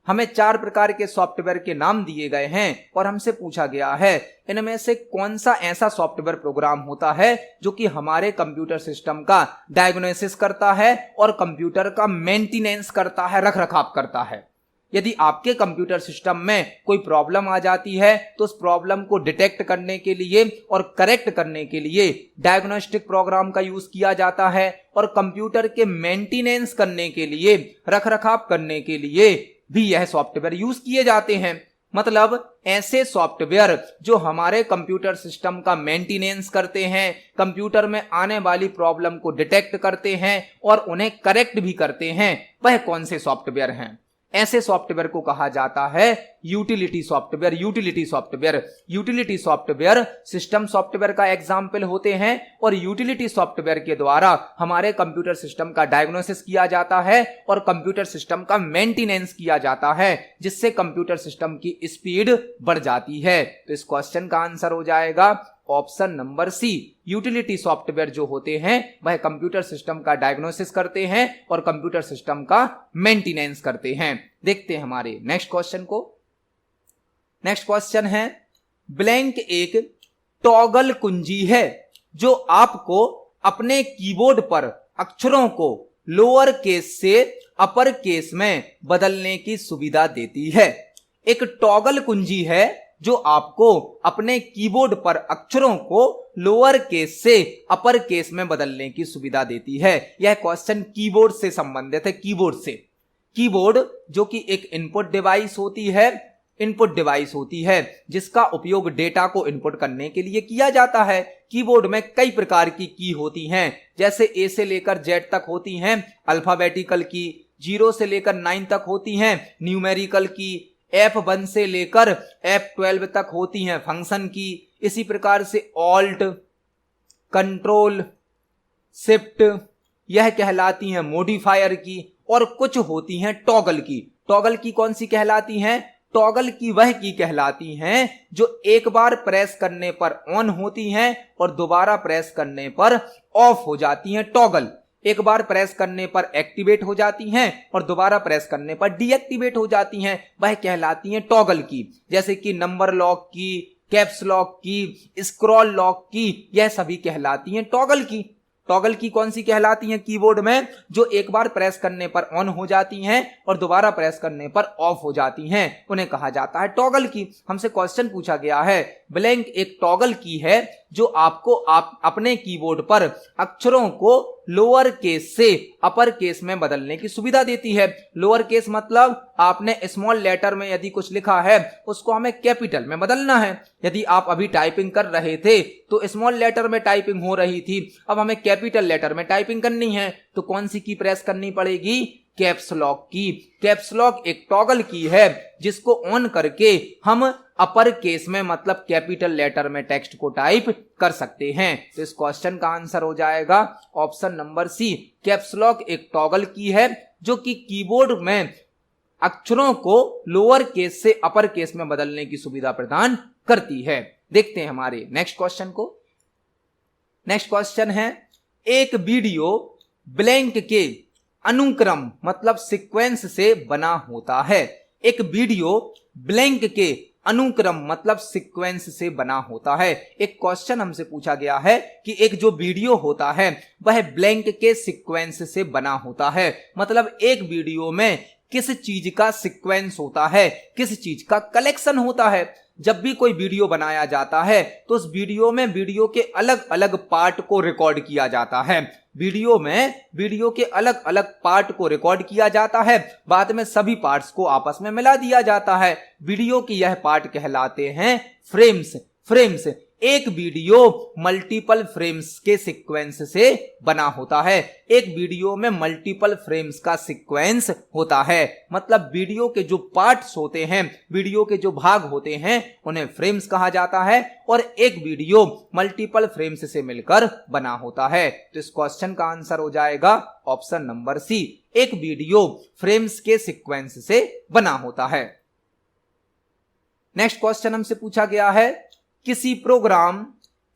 हमें 4 प्रकार के सॉफ्टवेयर के नाम दिए गए हैं और हमसे पूछा गया है इनमें से कौन सा ऐसा सॉफ्टवेयर प्रोग्राम होता है जो कि हमारे कंप्यूटर सिस्टम का डायग्नोसिस करता है और कंप्यूटर का मेंटेनेंस करता है, रखरखाव करता है। यदि आपके कंप्यूटर सिस्टम में कोई प्रॉब्लम आ जाती है तो उस प्रॉब्लम को डिटेक्ट करने के लिए और करेक्ट करने के लिए डायग्नोस्टिक प्रोग्राम का यूज किया जाता है और कंप्यूटर के मेंटेनेंस करने के लिए, रखरखाव करने के लिए भी यह सॉफ्टवेयर यूज किए जाते हैं। मतलब ऐसे सॉफ्टवेयर जो हमारे कंप्यूटर सिस्टम का मेंटेनेंस करते हैं, कंप्यूटर में आने वाली प्रॉब्लम को डिटेक्ट करते हैं और उन्हें करेक्ट भी करते हैं, वह कौन से सॉफ्टवेयर हैं? ऐसे सॉफ्टवेयर को कहा जाता है utility software. Utility software system software का एग्जाम्पल होते हैं और यूटिलिटी सॉफ्टवेयर के द्वारा हमारे कंप्यूटर सिस्टम का डायग्नोसिस किया जाता है और कंप्यूटर सिस्टम का मेंटेनेंस किया जाता है, जिससे कंप्यूटर सिस्टम की स्पीड बढ़ जाती है। तो इस क्वेश्चन का आंसर हो जाएगा option number C. Utility software जो होते हैं वह कंप्यूटर सिस्टम का डायग्नोसिस करते हैं और कंप्यूटर सिस्टम का मेंटेनेंस करते हैं। देखते हैं हमारे नेक्स्ट क्वेश्चन को। नेक्स्ट क्वेश्चन है, ब्लैंक एक टॉगल कुंजी है जो आपको अपने कीबोर्ड पर अक्षरों को लोअर केस से अपर केस में बदलने की सुविधा देती है। एक टॉगल कुंजी है जो आपको अपने कीबोर्ड पर अक्षरों को लोअर केस से अपर केस में बदलने की सुविधा देती है। यह क्वेश्चन कीबोर्ड से संबंधित है। कीबोर्ड जो कि एक इनपुट डिवाइस होती है जिसका उपयोग डेटा को इनपुट करने के लिए किया जाता है। कीबोर्ड में कई प्रकार की की होती हैं, जैसे ए से लेकर जेड तक होती हैं अल्फाबेटिकल की, 0 से लेकर 9 तक होती हैं न्यूमेरिकल की, F1 से लेकर F12 तक होती हैं फंक्शन की। इसी प्रकार से ऑल्ट, कंट्रोल, शिफ्ट यह कहलाती हैं मॉडिफायर की, और कुछ होती हैं टॉगल की। टॉगल की कौन सी कहलाती हैं? टॉगल की वह की कहलाती हैं जो एक बार प्रेस करने पर ऑन होती हैं और दोबारा प्रेस करने पर ऑफ हो जाती हैं। टॉगल एक बार प्रेस करने पर एक्टिवेट हो जाती हैं और दोबारा प्रेस करने पर डीएक्टिवेट हो जाती हैं, वह कहलाती हैं टॉगल की। जैसे कि नंबर लॉक की, कैप्स लॉक की, स्क्रॉल लॉक की, यह सभी कहलाती हैं टॉगल की। टॉगल की कौन सी कहलाती हैं? कीबोर्ड में जो एक बार प्रेस करने पर ऑन हो जाती हैं और दोबारा प्रेस करने पर ऑफ हो जाती हैं, उन्हें कहा जाता है टॉगल की। हमसे क्वेश्चन पूछा गया है ब्लैंक एक टॉगल की है जो आपको अपने कीबोर्ड पर अक्षरों को लोअर केस से अपर केस में बदलने की सुविधा देती है। लोअर केस मतलब आपने स्मॉल लेटर में यदि कुछ लिखा है उसको हमें कैपिटल में बदलना है। यदि आप अभी टाइपिंग कर रहे थे तो स्मॉल लेटर में टाइपिंग हो रही थी, अब हमें कैपिटल लेटर में टाइपिंग करनी है तो कौन सी की प्रेस करनी पड़ेगी? कैप्स लॉक की। कैप्स लॉक एक टॉगल की है जिसको ऑन करके हम अपर केस में मतलब कैपिटल लेटर में टेक्स्ट को टाइप कर सकते हैं। तो इस क्वेश्चन का आंसर हो जाएगा option number C. Caps lock एक टॉगल की है जो कि कीबोर्ड में अक्षरों को लोअर केस से अपर केस में बदलने की सुविधा प्रदान करती है। देखते हैं हमारे नेक्स्ट क्वेश्चन को। नेक्स्ट क्वेश्चन है, एक वीडियो ब्लैंक के अनुक्रम मतलब सीक्वेंस से बना होता है। एक वीडियो ब्लैंक के अनुक्रम मतलब सीक्वेंस से बना होता है। एक क्वेश्चन हमसे पूछा गया है कि एक जो वीडियो होता है वह ब्लैंक के सीक्वेंस से बना होता है। मतलब एक वीडियो में किस चीज का सीक्वेंस होता है, किस चीज का कलेक्शन होता है। जब भी कोई वीडियो बनाया जाता है तो उस वीडियो में वीडियो के अलग अलग पार्ट को रिकॉर्ड किया जाता है। वीडियो में वीडियो के अलग अलग पार्ट को रिकॉर्ड किया जाता है, बाद में सभी पार्ट्स को आपस में मिला दिया जाता है। वीडियो की यह पार्ट कहलाते हैं फ्रेम्स। एक वीडियो मल्टीपल फ्रेम्स के सीक्वेंस से बना होता है। एक वीडियो में मल्टीपल फ्रेम्स का सीक्वेंस होता है, मतलब वीडियो के जो पार्ट्स होते हैं, वीडियो के जो भाग होते हैं, उन्हें फ्रेम्स कहा जाता है और एक वीडियो मल्टीपल फ्रेम्स से मिलकर बना होता है। तो इस क्वेश्चन का आंसर हो जाएगा ऑप्शन नंबर सी, एक वीडियो फ्रेम्स के सीक्वेंस से बना होता है। नेक्स्ट क्वेश्चन हमसे पूछा गया है, किसी प्रोग्राम,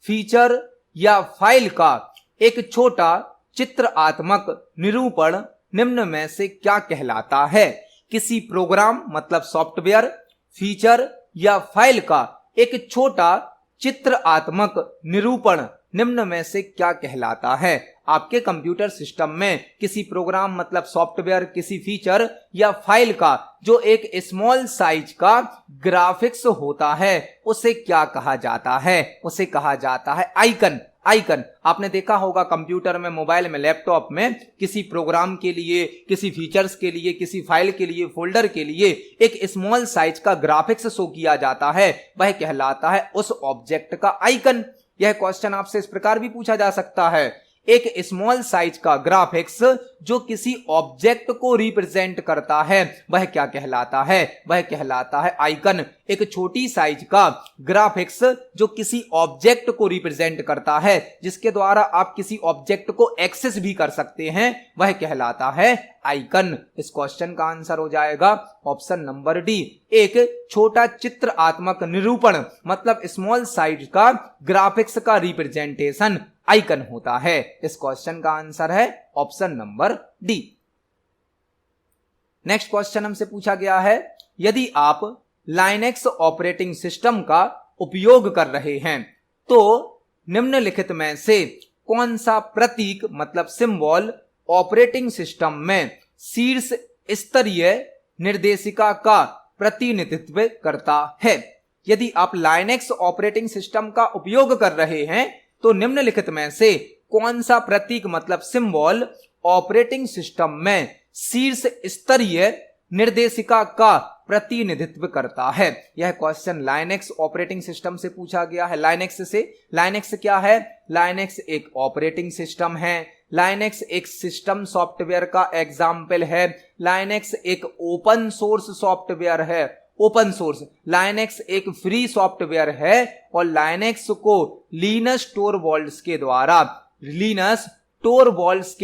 फीचर या फाइल का एक छोटा चित्रात्मक निरूपण निम्न में से क्या कहलाता है। किसी प्रोग्राम मतलब सॉफ्टवेयर, फीचर या फाइल का एक छोटा चित्रात्मक निरूपण निम्न में से क्या कहलाता है। आपके कंप्यूटर सिस्टम में किसी प्रोग्राम मतलब सॉफ्टवेयर, किसी फीचर या फाइल का जो एक स्मॉल साइज का ग्राफिक्स होता है उसे क्या कहा जाता है। उसे कहा जाता है आइकन। आइकन आपने देखा होगा कंप्यूटर में, मोबाइल में, लैपटॉप में किसी प्रोग्राम के लिए, किसी फीचर्स के लिए, किसी फाइल के लिए, फोल्डर के लिए एक स्मॉल साइज का ग्राफिक्स शो किया जाता है, वह कहलाता है उस ऑब्जेक्ट का आइकन। यह क्वेश्चन आपसे इस प्रकार भी पूछा जा सकता है, एक स्मॉल साइज का ग्राफिक्स जो किसी ऑब्जेक्ट को रिप्रेजेंट करता है वह क्या कहलाता है। वह कहलाता है आइकन। एक छोटी साइज का ग्राफिक्स जो किसी ऑब्जेक्ट को रिप्रेजेंट करता है, जिसके द्वारा आप किसी ऑब्जेक्ट को एक्सेस भी कर सकते हैं, वह कहलाता है आइकन। इस क्वेश्चन का आंसर हो जाएगा ऑप्शन नंबर डी, एक छोटा चित्रात्मक निरूपण मतलब स्मॉल साइज का ग्राफिक्स का रिप्रेजेंटेशन आइकन होता है। इस क्वेश्चन का आंसर है option number D. Next question हमसे पूछा गया है, यदि आप लाइनेक्स ऑपरेटिंग सिस्टम का उपयोग कर रहे हैं तो निम्नलिखित में से कौन सा प्रतीक मतलब सिंबल ऑपरेटिंग सिस्टम में शीर्ष स्तरीय निर्देशिका का प्रतिनिधित्व करता है। यदि आप लाइनेक्स ऑपरेटिंग सिस्टम का उपयोग कर रहे हैं तो निम्नलिखित में से कौन सा प्रतीक मतलब सिंबल ऑपरेटिंग सिस्टम में शीर्ष स्तरीय निर्देशिका का प्रतिनिधित्व करता है। यह क्वेश्चन लाइनेक्स ऑपरेटिंग सिस्टम से पूछा गया है। लाइनेक्स से, लाइनेक्स क्या है? लाइनेक्स एक ऑपरेटिंग सिस्टम है, लाइनेक्स एक सिस्टम सॉफ्टवेयर का एग्जाम्पल है, लाइनेक्स एक ओपन सोर्स सॉफ्टवेयर है, ओपन सोर्स, लाइनेक्स एक फ्री सॉफ्टवेयर है और लाइनेक्स को लिनस टोरवाल्ड्स के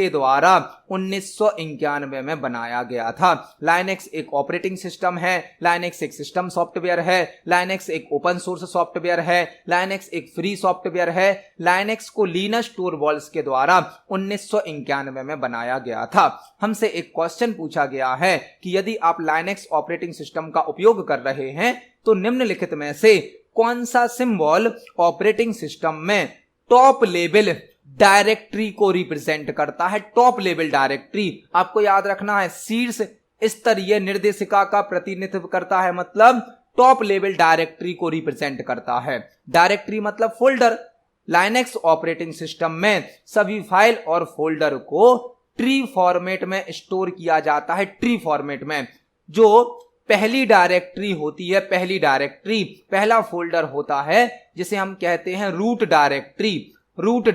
द्वारा 1991 में बनाया गया था। लाइनेक्स एक ऑपरेटिंग सिस्टम है, लाइनेक्स एक सिस्टम सॉफ्टवेयर है, लाइनेक्स एक ओपन सोर्स सॉफ्टवेयर है, लाइनेक्स एक फ्री सॉफ्टवेयर है, लाइनेक्स को लिनस टोरवाल्ड्स के द्वारा 1991 में बनाया गया था। हमसे एक क्वेश्चन पूछा गया है कि यदि आप लाइनेक्स ऑपरेटिंग सिस्टम का उपयोग कर रहे हैं तो निम्नलिखित में से कौन सा सिंबल ऑपरेटिंग सिस्टम में टॉप लेवल डायरेक्टरी को रिप्रेजेंट करता है। टॉप लेवल डायरेक्टरी आपको याद रखना है, शीर्ष स्तरीय निर्देशिका का प्रतिनिधित्व करता है, मतलब टॉप लेवल डायरेक्टरी को रिप्रेजेंट करता है। डायरेक्टरी मतलब फोल्डर। लाइनेक्स ऑपरेटिंग सिस्टम में सभी फाइल और फोल्डर को ट्री फॉर्मेट में स्टोर किया जाता है। ट्री फॉर्मेट में जो पहली डायरेक्टरी होती है, पहली डायरेक्टरी, पहला फोल्डर होता है जिसे हम कहते हैं रूट डायरेक्टरी। रूट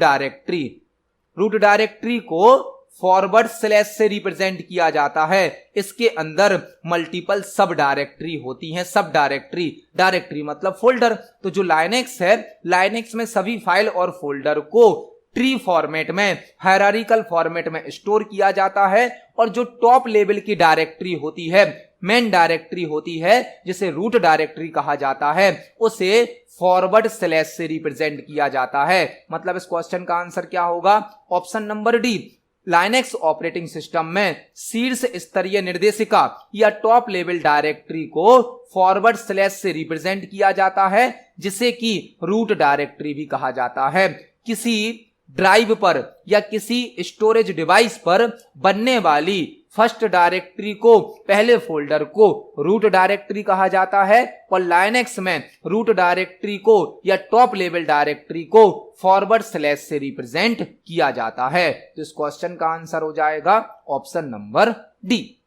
डायरेक्टरी को फॉरवर्ड स्लैश से रिप्रेजेंट किया जाता है। इसके अंदर मल्टीपल सब डायरेक्टरी होती हैं। सब डायरेक्टरी मतलब फोल्डर। तो जो लाइनेक्स है, लाइनेक्स में सभी फाइल और फोल्डर को ट्री फॉर्मेट में, हायरार्किकल फॉर्मेट में स्टोर किया जाता है और जो टॉप लेवल की डायरेक्टरी होती है, मेन डायरेक्टरी होती है, जिसे रूट डायरेक्टरी कहा जाता है, उसे फॉरवर्ड स्लैश से रिप्रेजेंट किया जाता है। मतलब इस क्वेश्चन का आंसर क्या होगा? Option number D. Linux operating system में शीर्ष स्तरीय निर्देशिका या टॉप लेवल डायरेक्टरी को फॉरवर्ड स्लैश से रिप्रेजेंट किया जाता है, जिसे कि रूट डायरेक्टरी भी कहा जाता है। किसी ड्राइव पर या किसी स्टोरेज डिवाइस पर बनने वाली फर्स्ट डायरेक्टरी को, पहले फोल्डर को रूट डायरेक्टरी कहा जाता है और लाइनेक्स में रूट डायरेक्टरी को या टॉप लेवल डायरेक्टरी को फॉरवर्ड स्लैश से रिप्रेजेंट किया जाता है। तो इस क्वेश्चन का आंसर हो जाएगा option number D.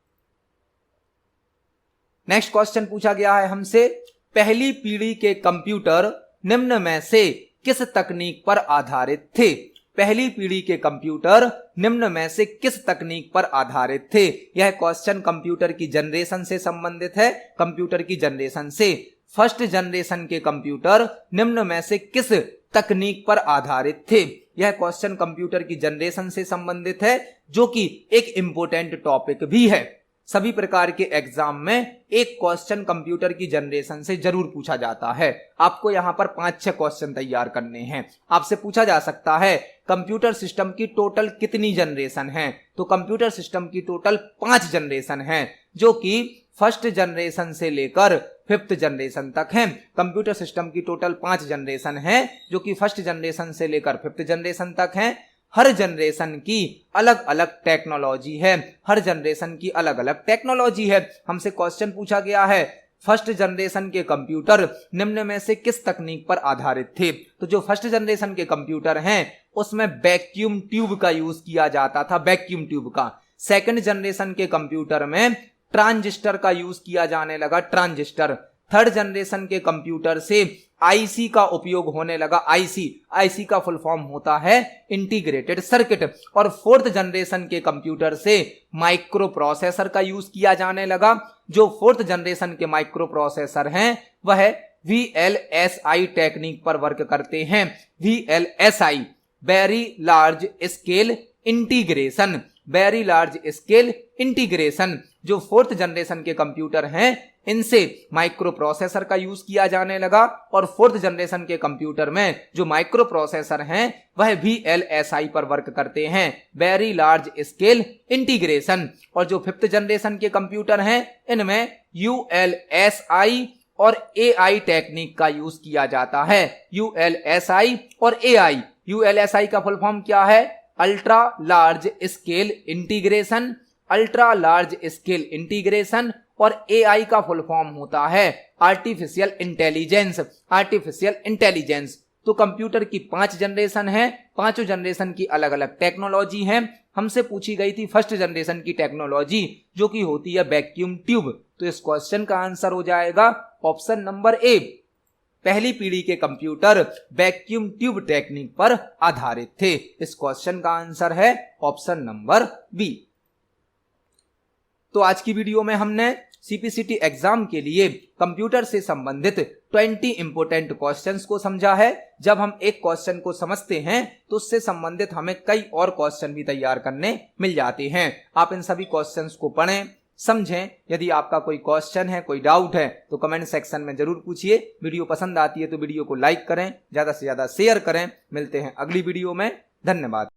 Next question पूछा गया है हमसे, पहली पीढ़ी के कंप्यूटर निम्न में से किस तकनीक पर आधारित थे? पहली पीढ़ी के कंप्यूटर निम्न में से किस तकनीक पर आधारित थे? यह क्वेश्चन कंप्यूटर की जनरेशन से संबंधित है, कंप्यूटर की जनरेशन से। फर्स्ट जनरेशन के कंप्यूटर निम्न में से किस तकनीक पर आधारित थे? यह क्वेश्चन कंप्यूटर की जनरेशन से संबंधित है, जो कि एक इंपॉर्टेंट टॉपिक भी है। सभी प्रकार के एग्जाम में एक क्वेश्चन कंप्यूटर की जनरेशन से जरूर पूछा जाता है। आपको यहां पर 5-6 क्वेश्चन तैयार करने हैं। आपसे पूछा जा सकता है कंप्यूटर सिस्टम की टोटल कितनी जनरेशन है? तो कंप्यूटर सिस्टम की टोटल 5 जनरेशन है, जो कि फर्स्ट जनरेशन से लेकर 5th जनरेशन तक है। कंप्यूटर सिस्टम की टोटल 5 जनरेशन है, जो कि फर्स्ट जनरेशन से लेकर 5th जनरेशन तक है। हर जनरेशन की अलग अलग टेक्नोलॉजी है, हर जनरेशन की अलग अलग टेक्नोलॉजी है। हमसे क्वेश्चन पूछा गया है फर्स्ट जनरेशन के कंप्यूटर निम्न में से किस तकनीक पर आधारित थे? तो जो फर्स्ट जनरेशन के कंप्यूटर हैं उसमें वैक्यूम ट्यूब का यूज किया जाता था, वैक्यूम ट्यूब का। सेकंड जनरेशन के कंप्यूटर में ट्रांजिस्टर का यूज किया जाने लगा, ट्रांजिस्टर। थर्ड जनरेशन के कंप्यूटर से आईसी का उपयोग होने लगा, आईसी का फुल फॉर्म होता है इंटीग्रेटेड सर्किट। और फोर्थ जनरेशन के कंप्यूटर से माइक्रो प्रोसेसर का यूज किया जाने लगा। जो फोर्थ जनरेशन के माइक्रो प्रोसेसर हैं वह VLSI टेक्निक पर वर्क करते हैं। VLSI very large scale integration, very large scale integration. जो फोर्थ जनरेशन के कंप्यूटर हैं इनसे माइक्रो प्रोसेसर का यूज किया जाने लगा, और फोर्थ जनरेशन के कंप्यूटर में जो माइक्रो प्रोसेसर हैं वह VLSI पर वर्क करते हैं, वेरी लार्ज स्केल इंटीग्रेशन। और जो 5th जनरेशन के कंप्यूटर हैं इनमें ULSI और AI टेक्निक का यूज किया जाता है, ULSI और AI। ULSI का फुल फॉर्म क्या है? Ultra large scale integration, ultra large scale integration. और AI का फुल फॉर्म होता है आर्टिफिशियल इंटेलिजेंस, आर्टिफिशियल इंटेलिजेंस। तो कंप्यूटर की 5 जनरेशन है, 5 जनरेशन की अलग अलग टेक्नोलॉजी है। हमसे पूछी गई थी फर्स्ट जनरेशन की टेक्नोलॉजी, जो कि होती है वैक्यूम ट्यूब। तो इस क्वेश्चन का आंसर हो जाएगा ऑप्शन नंबर ए। पहली पीढ़ी के कंप्यूटर वैक्यूम ट्यूब टेक्निक पर आधारित थे। इस क्वेश्चन का आंसर है ऑप्शन नंबर बी। तो आज की वीडियो में हमने CPCT एग्जाम के लिए कंप्यूटर से संबंधित 20 इंपोर्टेंट क्वेश्चंस को समझा है। जब हम एक क्वेश्चन को समझते हैं तो उससे संबंधित हमें कई और क्वेश्चन भी तैयार करने मिल जाते हैं। आप इन सभी क्वेश्चंस को पढ़ें, समझें। यदि आपका कोई क्वेश्चन है, कोई डाउट है तो कमेंट सेक्शन में जरूर पूछिए। वीडियो पसंद आती है तो वीडियो को लाइक करें, ज्यादा से ज्यादा शेयर करें। मिलते हैं अगली वीडियो में। धन्यवाद।